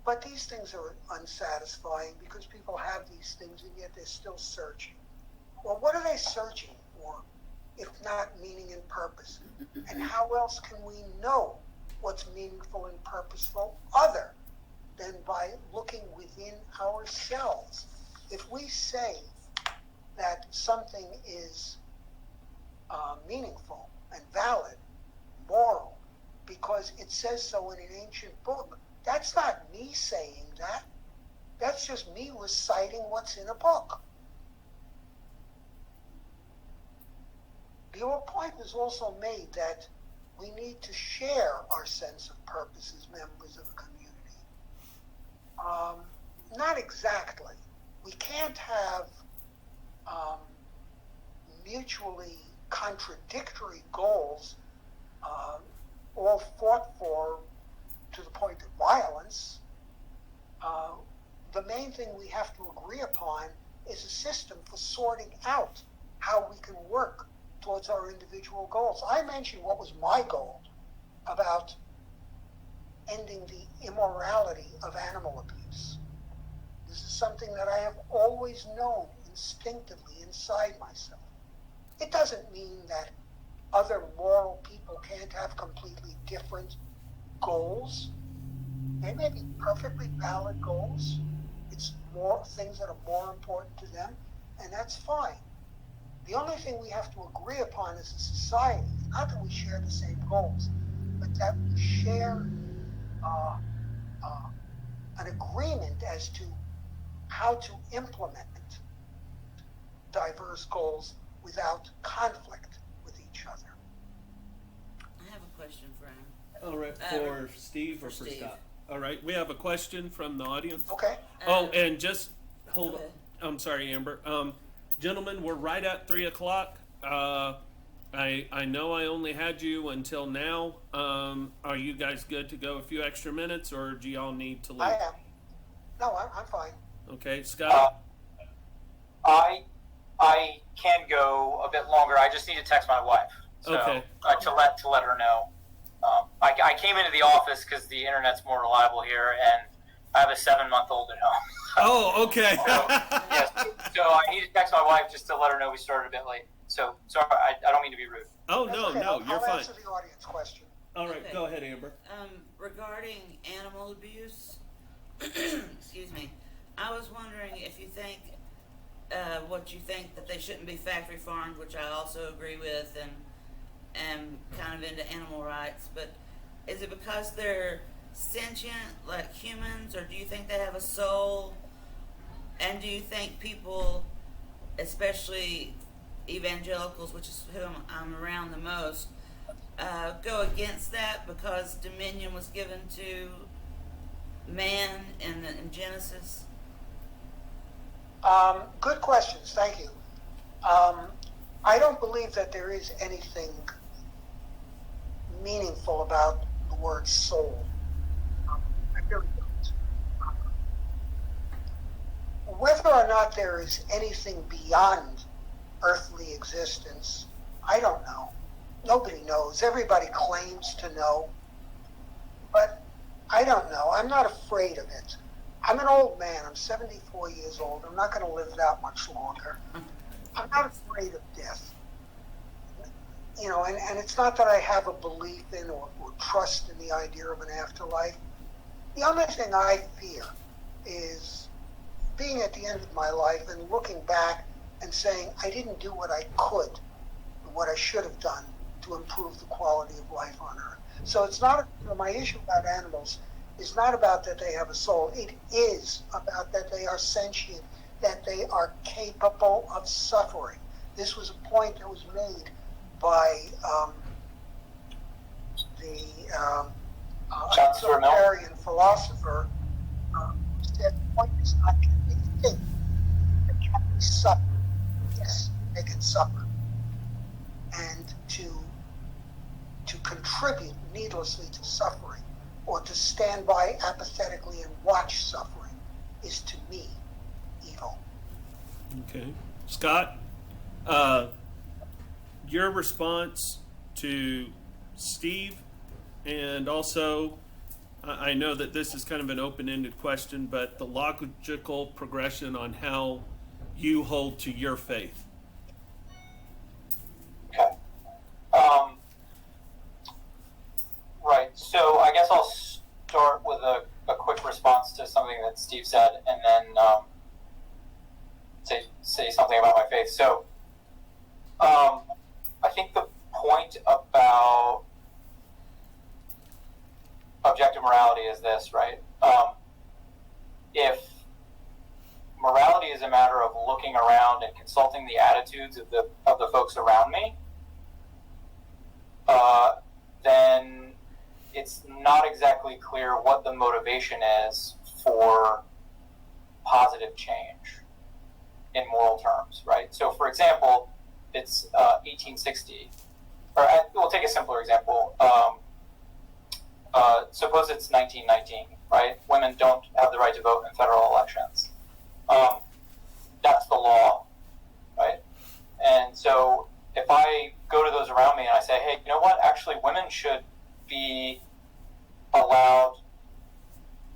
but these things are unsatisfying because people have these things and yet they're still searching. Well, what are they searching for if not meaning and purpose? And how else can we know what's meaningful and purposeful other than by looking within ourselves? If we say that something is meaningful and valid, moral, because it says so in an ancient book, that's not me saying that. That's just me reciting what's in a book. The point was also made that we need to share our sense of purpose as members of a community. Not exactly. We can't have mutually contradictory goals all fought for to the point of violence. The main thing we have to agree upon is a system for sorting out how we can work towards our individual goals. I mentioned what was my goal about ending the immorality of animal abuse. This is something that I have always known instinctively inside myself. It doesn't mean that other moral people can't have completely different goals. They may be perfectly valid goals. It's more things that are more important to them, and that's fine. The only thing we have to agree upon as a society, not that we share the same goals, but that we share an agreement as to how to implement diverse goals without conflict with each other. I have a question for him. All right, for Steve or for Steve. Scott? All right, we have a question from the audience. Okay? Oh, and just hold Go on. ahead. I'm sorry, Amber. Gentlemen, we're right at 3:00. I know I only had you until now. Are you guys good to go a few extra minutes, or do y'all need to leave? I am. No, I'm fine. Okay, Scott. I can go a bit longer. I just need to text my wife. So, Okay. To let her know. I came into the office because the internet's more reliable here, and I have a 7-month-old at home. Oh, okay. Yes. So I need to text my wife just to let her know we started a bit late. So sorry, I don't mean to be rude. Oh That's no, okay. no, you're I'll fine. answer the audience question. All right, Okay. go ahead, Amber. Regarding animal abuse, excuse me, I was wondering if you think, what you think that they shouldn't be factory farmed, which I also agree with, and am kind of into animal rights, but is it because they're sentient like humans, or do you think they have a soul? And do you think people, especially evangelicals, which is who I'm around the most, go against that because dominion was given to man in Genesis? Good questions. Thank you. I don't believe that there is anything meaningful about the word soul. I really don't. Whether or not there is anything beyond earthly existence, I don't know. Nobody knows. Everybody claims to know. But I don't know. I'm not afraid of it. I'm an old man. I'm 74 years old. I'm not going to live that much longer. I'm not afraid of death. You know, and it's not that I have a belief in or trust in the idea of an afterlife. The only thing I fear is being at the end of my life and looking back and saying, I didn't do what I could, what I should have done to improve the quality of life on Earth. So it's not, my issue about animals is not about that they have a soul. It is about that they are sentient, that they are capable of suffering. This was a point that was made by the authoritarian philosopher who said the point is not can they think, but can they suffer? Yes, they can suffer. And to contribute needlessly to suffering or to stand by apathetically and watch suffering is to me evil. Okay, Scott. Your response to Steve, and also, I know that this is kind of an open-ended question, but the logical progression on how you hold to your faith. Okay. Right. So I guess I'll start with a quick response to something that Steve said, and then say something about my faith. So I think the point about objective morality is this, right? If morality is a matter of looking around and consulting the attitudes of the folks around me, then it's not exactly clear what the motivation is for positive change in moral terms, right? So, for example, it's 1860, or we'll take a simpler example. Suppose it's 1919, right? Women don't have the right to vote in federal elections. That's the law, right? And so if I go to those around me and I say, hey, you know what? Actually, women should be allowed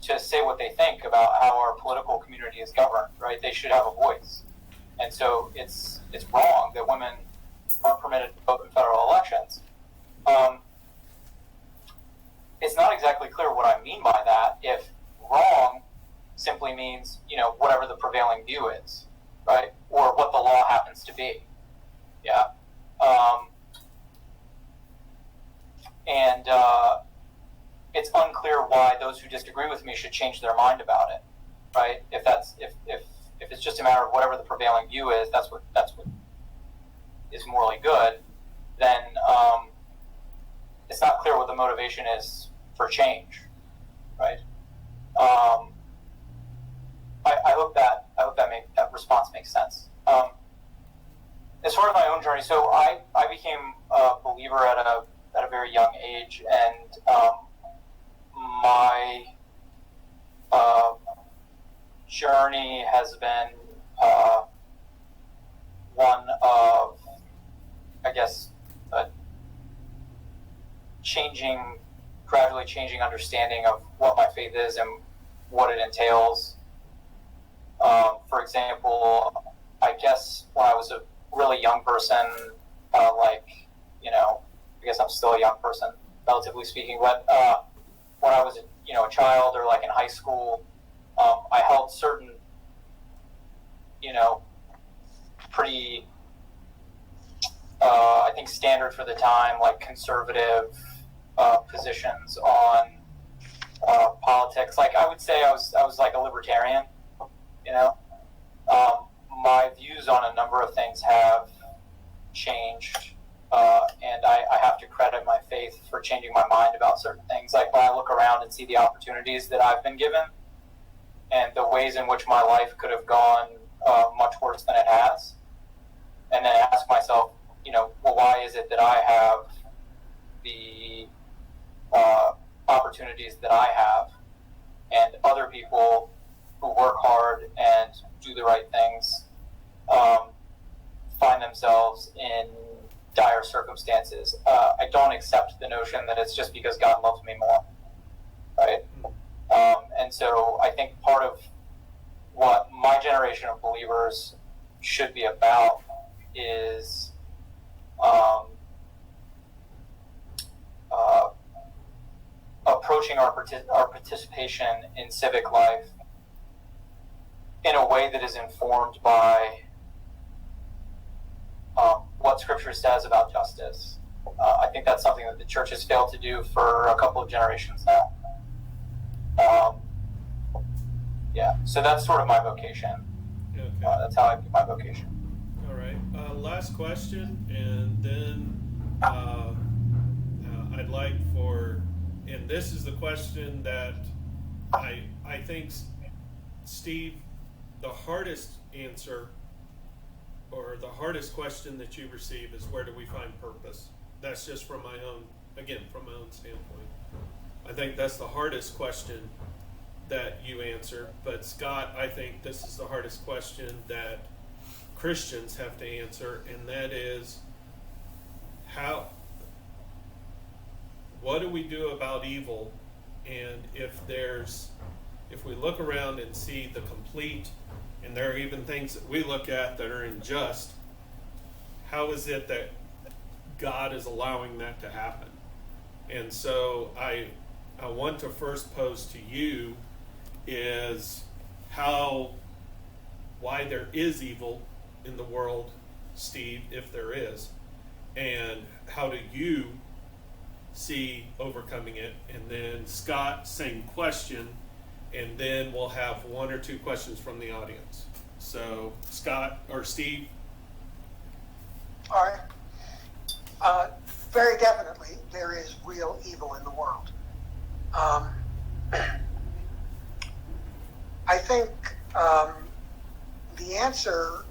to say what they think about how our political community is governed, right? They should have a voice. And so it's wrong that women aren't permitted to vote in federal elections. It's not exactly clear what I mean by that. If wrong simply means, whatever the prevailing view is, right? Or what the law happens to be. Yeah. And it's unclear why those who disagree with me should change their mind about it, right? If it's just a matter of whatever the prevailing view is, that's what is morally good, then it's not clear what the motivation is for change, right? I hope that response makes sense. As far as my own journey, so I became a believer at a very young age, and my journey has been one of, I guess, a gradually changing understanding of what my faith is and what it entails. For example, I guess when I was a really young person, I guess I'm still a young person, relatively speaking, but when I was a child or like in high school, I held certain, pretty, I think standard for the time, like conservative positions on politics. Like I would say I was like a libertarian, my views on a number of things have changed, and I have to credit my faith for changing my mind about certain things. Like when I look around and see the opportunities that I've been given and the ways in which my life could have gone much worse than it has, and then ask myself, well, why is it that I have the opportunities that I have, and other people who work hard and do the right things find themselves in dire circumstances. I don't accept the notion that it's just because God loves me more, right? And so I think part of what my generation of believers should be about is approaching our participation in civic life in a way that is informed by what Scripture says about justice. I think that's something that the church has failed to do for a couple of generations now. So that's sort of my vocation. Okay. That's how I view my vocation. All right. Last question, and then I'd like and this is the question that I think, Steve, the hardest answer or the hardest question that you receive is, where do we find purpose? That's just from my own standpoint. I think that's the hardest question that you answer. But Scott, I think this is the hardest question that Christians have to answer, and that is, what do we do about evil? And if we look around and see the complete, and there are even things that we look at that are unjust, how is it that God is allowing that to happen? And so I want to first pose to you is why there is evil in the world, Steve, if there is, and how do you see overcoming it? And then Scott, same question, and then we'll have one or two questions from the audience. So Scott or Steve. All right. very definitely there is real evil in the world. I think the answer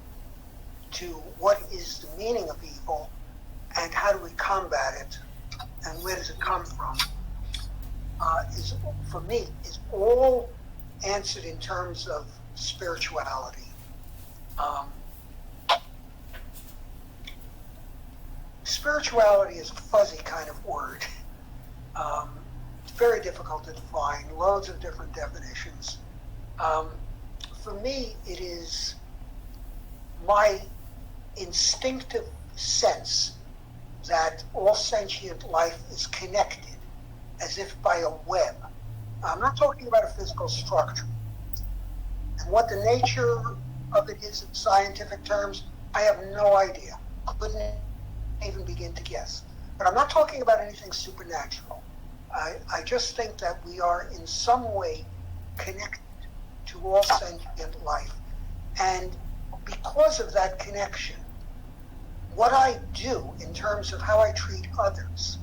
to what is the meaning of evil and how do we combat it and where does it come from is, for me, is all answered in terms of spirituality. Spirituality is a fuzzy kind of word. It's very difficult to define, loads of different definitions. For me, it is my instinctive sense that all sentient life is connected as if by a web. I'm not talking about a physical structure. And what the nature of it is in scientific terms, I have no idea. Couldn't even begin to guess. But I'm not talking about anything supernatural. I just think that we are in some way connected to all sentient life. And because of that connection, what I do in terms of how I treat others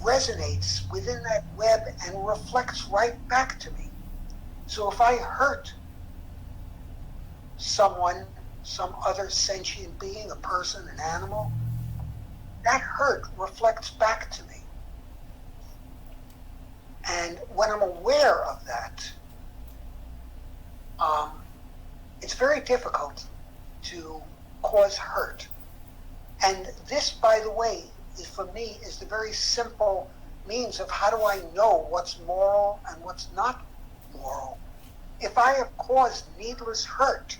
resonates within that web and reflects right back to me. So if I hurt someone, some other sentient being, a person, an animal, that hurt reflects back to me. And when I'm aware of that, it's very difficult to cause hurt. And this, by the way, for me, is the very simple means of how do I know what's moral and what's not moral. If I have caused needless hurt,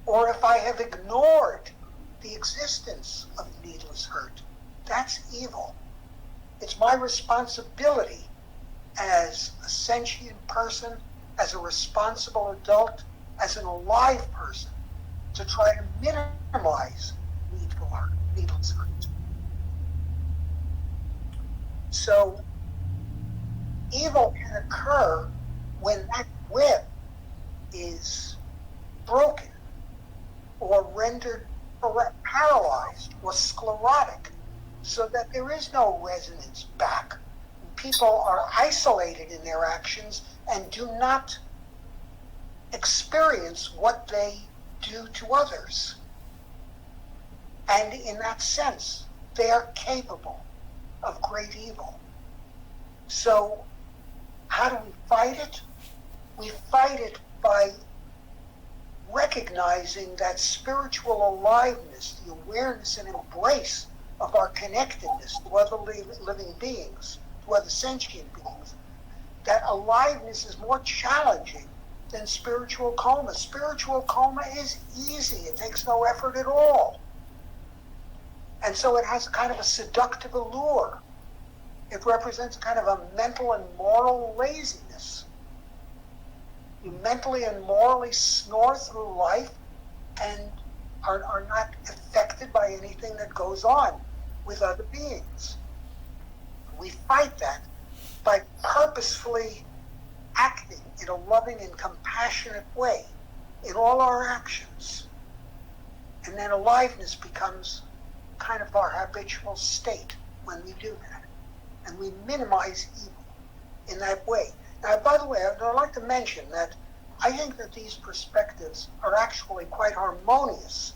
or if I have ignored the existence of needless hurt, that's evil. It's my responsibility as a sentient person, as a responsible adult, as an alive person, to try to minimize needless hurt. So evil can occur when that web is broken or rendered paralyzed or sclerotic, so that there is no resonance back. People are isolated in their actions and do not experience what they do to others. And in that sense, they are capable of great evil. So how do we fight it? We fight it by recognizing that spiritual aliveness, the awareness and embrace of our connectedness to other living beings, to other sentient beings. That aliveness is more challenging than spiritual coma. Spiritual coma is easy. It takes no effort at all. And so it has kind of a seductive allure. It represents kind of a mental and moral laziness. You mentally and morally snore through life and are not affected by anything that goes on with other beings. We fight that by purposefully acting in a loving and compassionate way in all our actions. And then aliveness becomes kind of our habitual state when we do that. And we minimize evil in that way. Now, by the way, I'd like to mention that I think that these perspectives are actually quite harmonious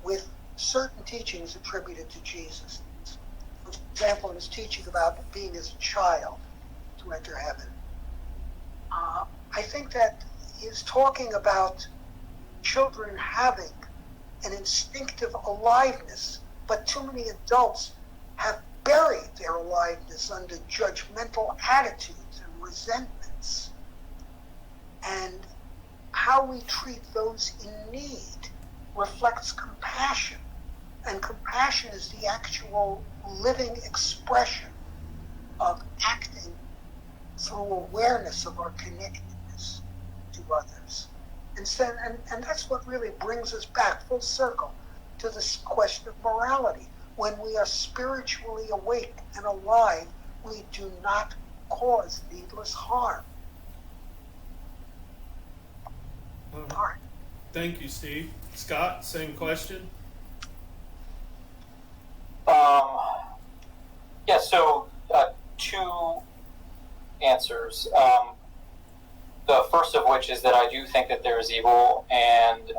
with certain teachings attributed to Jesus. For example, in his teaching about being as a child to enter heaven. I think that he's talking about children having an instinctive aliveness, but too many adults have buried their aliveness under judgmental attitudes and resentments. And how we treat those in need reflects compassion. And compassion is the actual living expression of acting through awareness of our connectedness to others. And that's what really brings us back full circle to this question of morality. When we are spiritually awake and alive, we do not cause needless harm. All right. Thank you, Steve. Scott, same question. Yeah, so two answers. The first of which is that I do think that there is evil, and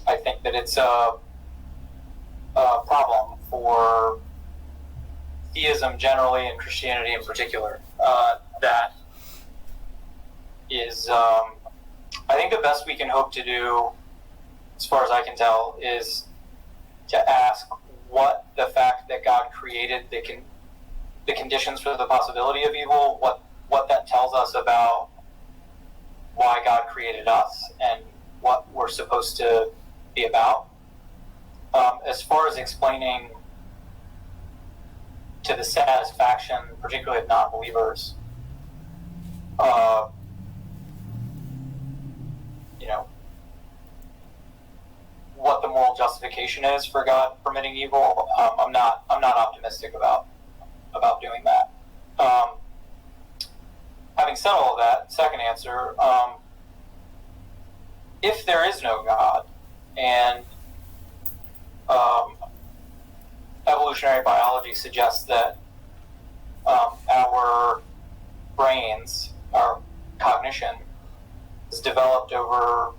I think that it's a problem for theism generally and Christianity in particular. That is, I think the best we can hope to do, as far as I can tell, is to ask what the fact that God created the conditions for the possibility of evil, what that tells us about why God created us and what we're supposed to be about. As far as explaining to the satisfaction, particularly of non-believers, what the moral justification is for God permitting evil, I'm not optimistic about doing that. Having said all of that, second answer, if there is no God and evolutionary biology suggests that our brains, our cognition, is developed over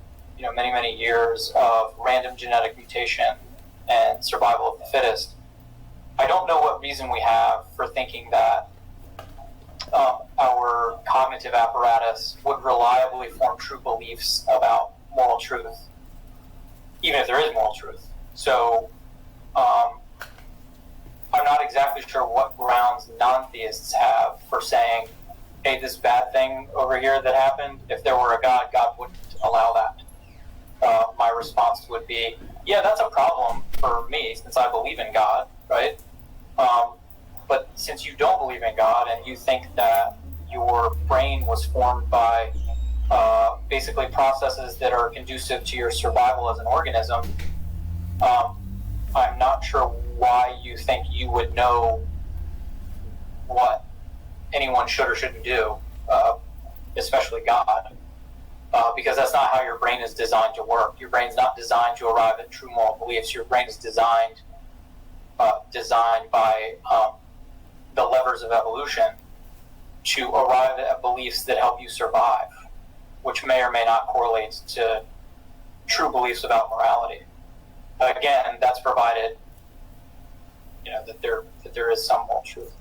many years of random genetic mutation and survival of the fittest. I don't know what reason we have for thinking that our cognitive apparatus would reliably form true beliefs about moral truth, even if there is moral truth. So I'm not exactly sure what grounds non-theists have for saying, hey, this bad thing over here that happened, if there were a God, God wouldn't allow that. My response would be, yeah, that's a problem for me since I believe in God, right? But since you don't believe in God and you think that your brain was formed by basically processes that are conducive to your survival as an organism, I'm not sure why you think you would know what anyone should or shouldn't do, especially God. Because that's not how your brain is designed to work. Your brain's not designed to arrive at true moral beliefs. Your brain is designed by the levers of evolution to arrive at beliefs that help you survive, which may or may not correlate to true beliefs about morality. Again, that's provided that there is some moral truth.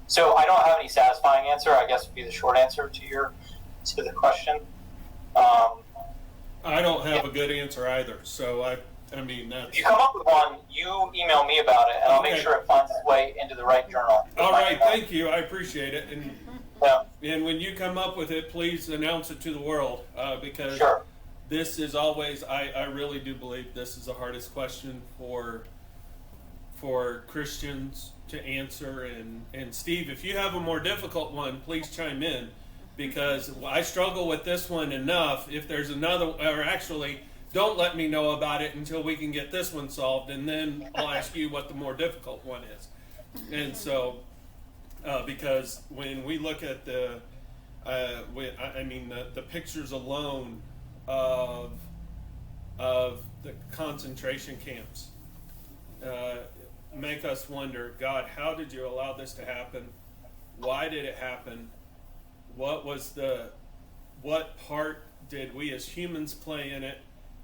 So I don't have any satisfying answer. I guess would be the short answer to the question. I don't have a good answer either. So I mean, that's... If you come up with one, you email me about it, and I'll make sure it finds its way into the right journal. All right, thank you. I appreciate it. And yeah. And when you come up with it, please announce it to the world, because Sure. This is always, I really do believe this is the hardest question for Christians to answer. And Steve, if you have a more difficult one, please chime in, because I struggle with this one enough. If there's another, or actually, don't let me know about it until we can get this one solved, and then I'll ask you what the more difficult one is. And so, because when we look at the pictures alone of the concentration camps make us wonder, God, how did you allow this to happen? Why did it happen? What part did we as humans play in it?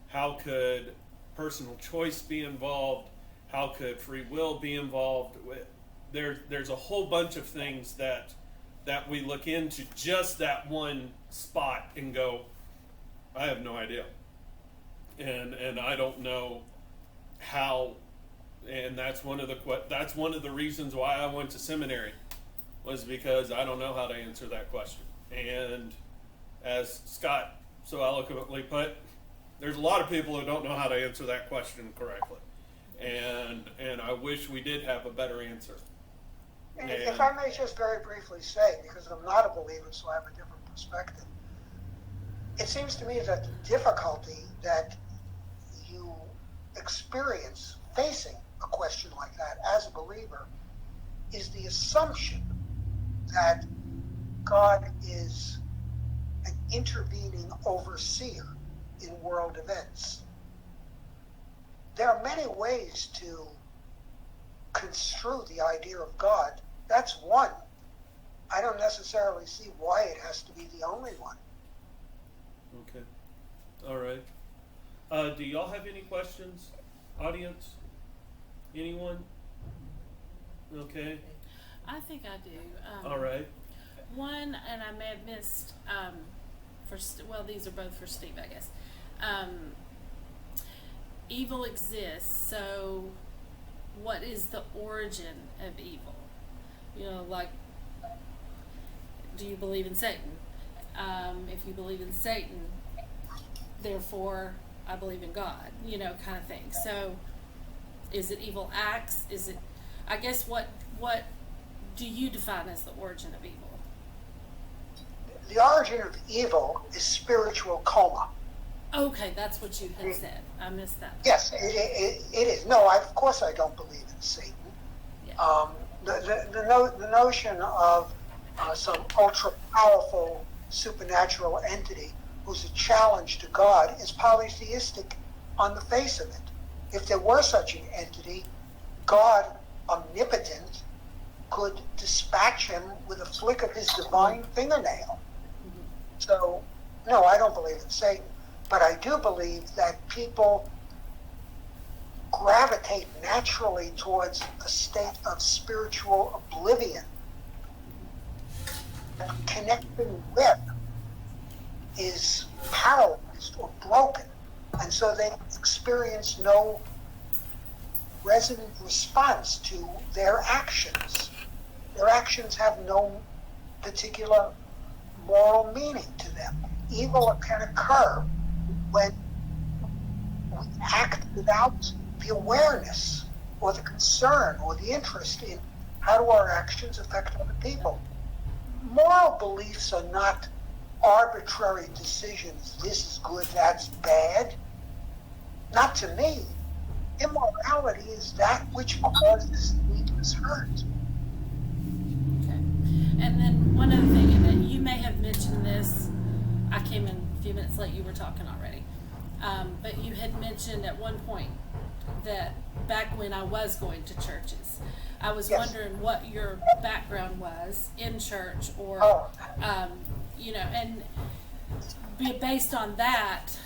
How could personal choice be involved? How could free will be involved? There's a whole bunch of things that we look into just that one spot and go, I have no idea, and I don't know how. And that's one of the reasons why I went to seminary, was because I don't know how to answer that question. And as Scott so eloquently put, there's a lot of people who don't know how to answer that question correctly, and I wish we did have a better answer. And if I may just very briefly say, because I'm not a believer, so I have a different perspective, it seems to me that the difficulty that you experience facing a question like that as a believer is the assumption that God is an intervening overseer in world events. there are many ways to construe the idea of God. That's one. I don't necessarily see why it has to be the only one. Okay. All right. Do y'all have any questions, audience? Anyone? Okay. I think I do. All right. One, and I may have missed, these are both for Steve, I guess. Evil exists, so what is the origin of evil? You know, like, do you believe in Satan? If you believe in Satan, therefore I believe in God, you know, kind of thing. So is it evil acts? Is it, I guess, what do you define as the origin of evil? The origin of evil is spiritual coma. Okay, that's what you had said. I missed that. Yes, it is. No, of course I don't believe in Satan. Yeah. The notion of some ultra powerful supernatural entity who's a challenge to God is polytheistic on the face of it. If there were such an entity, God, omnipotent, could dispatch him with a flick of his divine fingernail. So, no, I don't believe in Satan. But I do believe that people gravitate naturally towards a state of spiritual oblivion. Connecting with is paralyzed or broken. And so they experience no resonant response to their actions. Their actions have no particular moral meaning to them. Evil can occur when we act without the awareness or the concern or the interest in how do our actions affect other people. Moral beliefs are not arbitrary decisions. This is good, that's bad. Not to me. Immorality is that which causes needless hurt. Okay. And then one other thing, and you may have mentioned this, I came in a few minutes late, you were talking already. But you had mentioned at one point that back when I was going to churches, I was wondering what your background was in church, or, you know, and based on that,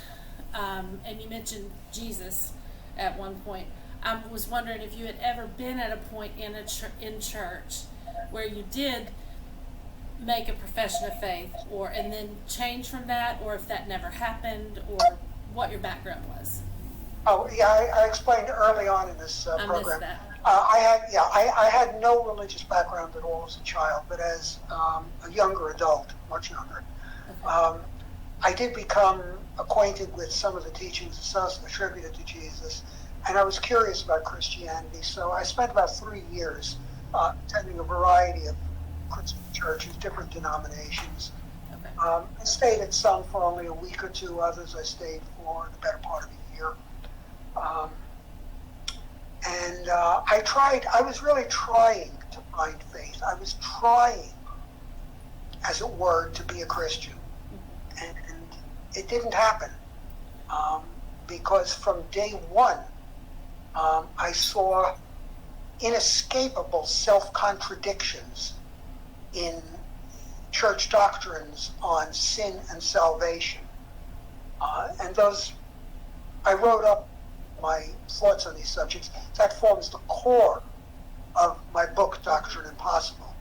and you mentioned Jesus at one point, I was wondering if you had ever been at a point in in church where you did make a profession of faith, and then change from that, or if that never happened, or what your background was. Oh, yeah, I explained early on in this I program. missed that. I had no religious background at all as a child, but as a younger adult, much younger, Okay. I did become acquainted with some of the teachings attributed to Jesus, and I was curious about Christianity, so I spent about 3 years attending a variety of Christian churches, different denominations. Okay. I stayed at some for only a week or two, others I stayed for the better part of a year. I was really trying to find faith. I was trying, as it were, to be a Christian. And it didn't happen. Because from day one, I saw inescapable self-contradictions in church doctrines on sin and salvation. And those, I wrote up my thoughts on these subjects. That forms the core of my book, Doctrine Impossible.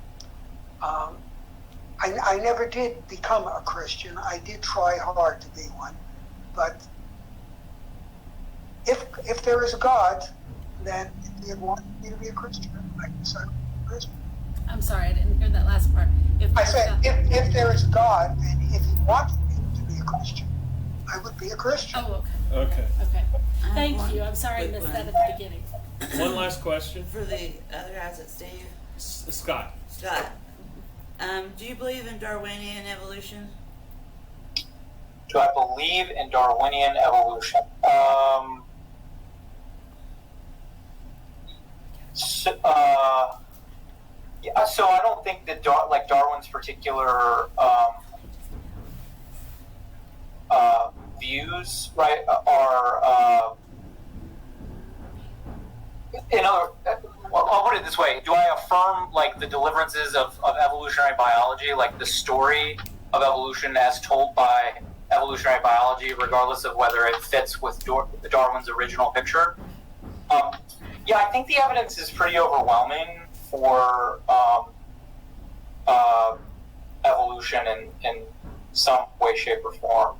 I never did become a Christian. I did try hard to be one. But if there is a God, then if He wanted me to be a Christian, I decided to be a Christian. I'm sorry, I didn't hear that last part. I said, if there is a God, and if He wanted me to be a Christian, I would be a Christian. Oh, okay. Okay. Okay. I have Thank one you. I'm sorry I quick missed one. that at the beginning. One last question. For the other guys at Steve. Scott. Scott, do you believe in Darwinian evolution? Do I believe in Darwinian evolution? Yeah, so I don't think that Darwin's particular views, right, are the deliverances of evolutionary biology, like the story of evolution as told by evolutionary biology, regardless of whether it fits with Darwin's original picture. Yeah, I think the evidence is pretty overwhelming for evolution in some way, shape, or form.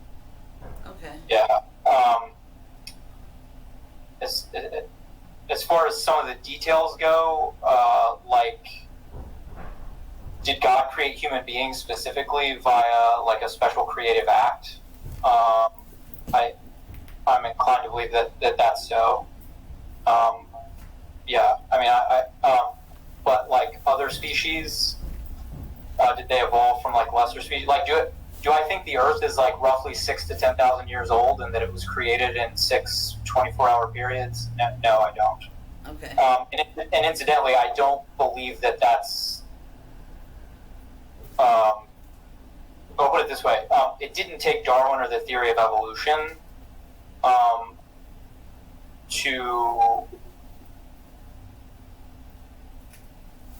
Okay. Yeah. As far as some of the details go, like, did God create human beings specifically via like a special creative act? I'm inclined to believe that that's so. Yeah, I mean, but like other species, did they evolve from like lesser species? Like, do I think the Earth is like roughly 6,000 to 10,000 years old, and that it was created in 6 24-hour periods? No, I don't. Okay. And incidentally, I don't believe that that's. I'll put it this way: it didn't take Darwin or the theory of evolution to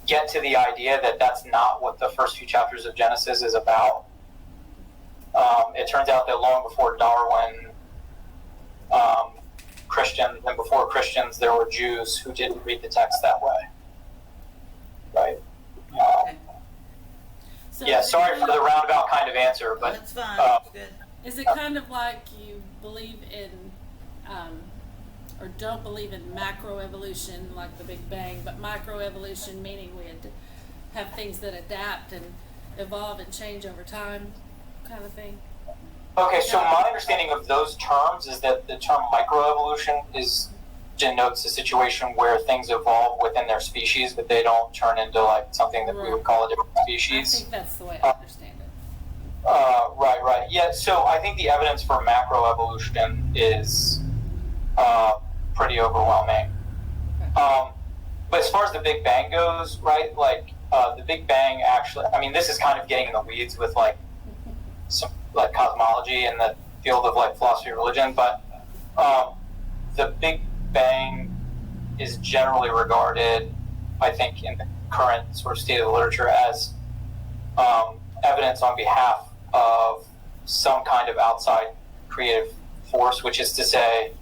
get to the idea that that's not what the first few chapters of Genesis is about. It turns out that long before Darwin, Christians, and before Christians, there were Jews who didn't read the text that way. Right? Okay. So Yeah, is it sorry for kind the of- roundabout kind of answer, but That's fine. That's good. Is it kind of like you believe in, or don't believe in macroevolution, like the Big Bang, but microevolution meaning we have things that adapt and evolve and change over time, kind of thing? okay, so my understanding of those terms is that the term microevolution denotes a situation where things evolve within their species, but they don't turn into like something that we would call a different I species. think that's the way I understand it. Right. Yeah, so I think the evidence for macroevolution is pretty overwhelming. But as far as the Big Bang goes, right, like the Big Bang actually, I mean, this is kind of getting in the weeds with like some like cosmology and the field of like philosophy and religion, but the Big Bang is generally regarded, I think, in the current sort of state of the literature as evidence on behalf of some kind of outside creative force, which is to say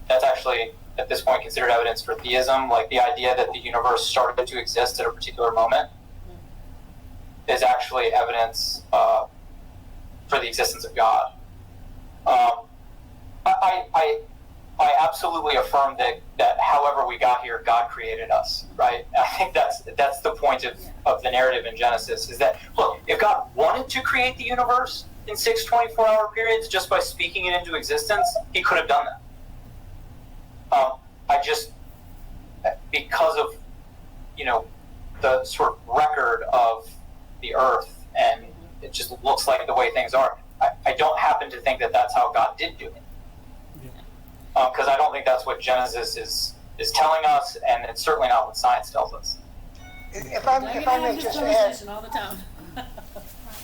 that's actually at this point considered evidence for theism, like the idea that the universe started to exist at a particular moment is actually evidence for the existence of God. I absolutely affirm that however we got here, God created us, right? I think that's the point of the narrative in Genesis, is that, look, if God wanted to create the universe in 6 24-hour periods just by speaking it into existence, he could have done that. I just, because of, the sort of record of the earth, and it just looks like the way things are, I don't happen to think that that's how God did do it. Because I don't think that's what Genesis is telling us, and it's certainly not what science tells us. If I may just add, all the time.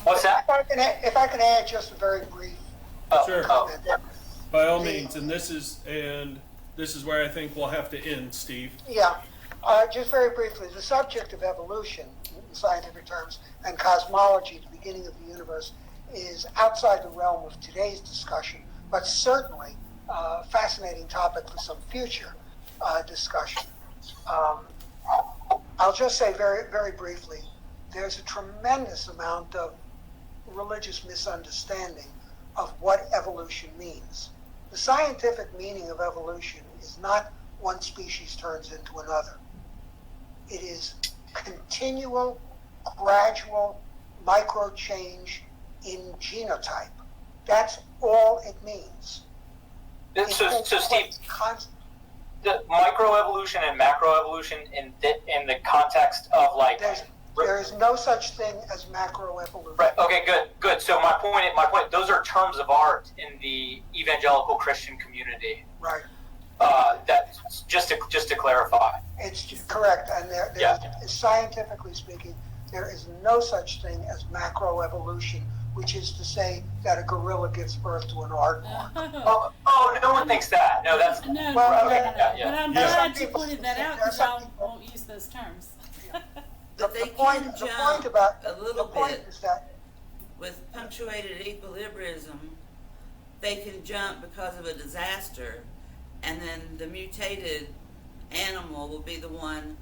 What's that? if I can add just a very brief Sure. comment. By all means, and this is where I think we'll have to end, Steve. Yeah, just very briefly, the subject of evolution in scientific terms and cosmology, the beginning of the universe, is outside the realm of today's discussion, but certainly a fascinating topic for some future discussion. I'll just say very, very briefly, there's a tremendous amount of religious misunderstanding of what evolution means. The scientific meaning of evolution is not one species turns into another. It is continual, gradual, micro change in genotype. That's all it means. So Steve, the microevolution and macroevolution in the context of like there is no such thing as macroevolution. Right. Okay. Good. So my point. Those are terms of art in the evangelical Christian community. Right. That just to clarify. It's correct, and scientifically speaking, there is no such thing as macroevolution, which is to say that a gorilla gives birth to an aardvark. Oh, no one thinks that. No, that's No, Well, no, okay, no, yeah. But I'm Yeah. glad Some you people- pointed that out there are because some y'all people- won't use those terms. But they the point, can the jump point about a the little point bit. is that With punctuated equilibrism, they can jump because of a disaster, and then the mutated animal will be the one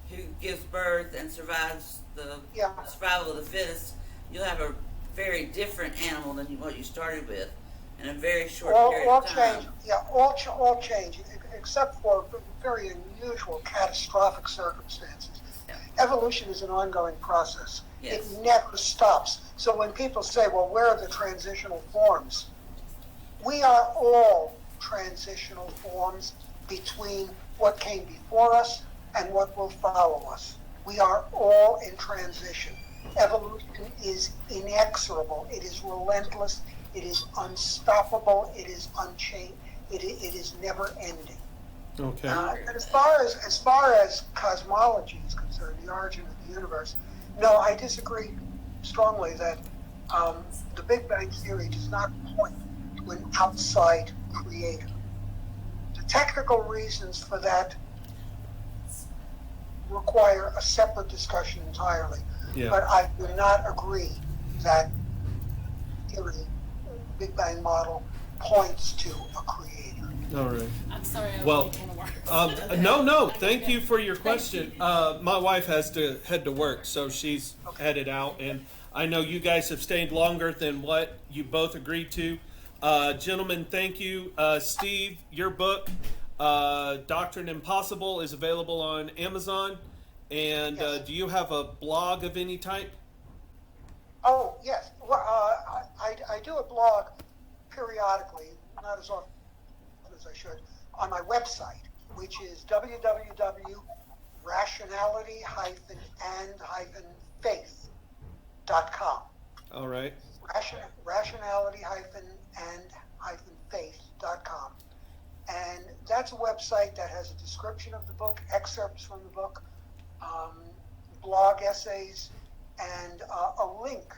who gives birth and survives the yeah. survival of the fittest. You'll have a very different animal than what you started with in a very short period All of time. change, yeah, all change, except for very unusual catastrophic circumstances. Yeah. Evolution is an ongoing process. Yes. It never stops. So when people say, well, where are the transitional forms? We are all transitional forms between what came before us and what will follow us. We are all in transition. Evolution is inexorable. It is relentless. It is unstoppable. It is unchanged. It is never ending. Okay. And as far as cosmology is concerned, the origin of the universe, no, I disagree strongly that the Big Bang Theory does not point to an outside creator. The technical reasons for that require a separate discussion entirely. Yeah. But I do not agree that theory, Big Bang model, points to a creator. All right. I'm sorry, I Well, was making words. no. Thank you for your question. My wife has to head to work, so she's headed out, and I know you guys have stayed longer than what you both agreed to. Gentlemen, thank you. Steve, your book, Doctrine Impossible, is available on Amazon. And Yes. do you have a blog of any type? Oh, yes. Well, I do a blog periodically, not as often as I should, on my website, which is www.rationality-and-faith.com. All right. Rationality-and-faith.com. And that's a website that has a description of the book, excerpts from the book, blog essays, and a link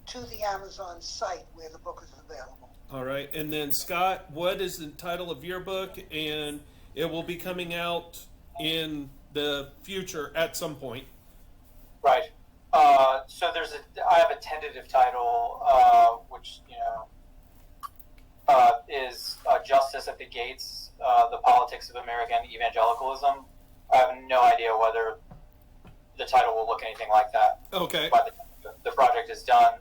to the Amazon site where the book is available. All right. And then, Scott, what is the title of your book? And it will be coming out in the future at some point. Right. So I have a tentative title, which is Justice at the Gates: The Politics of American Evangelicalism. I have no idea whether the title will look anything like that. Okay. By the project is done.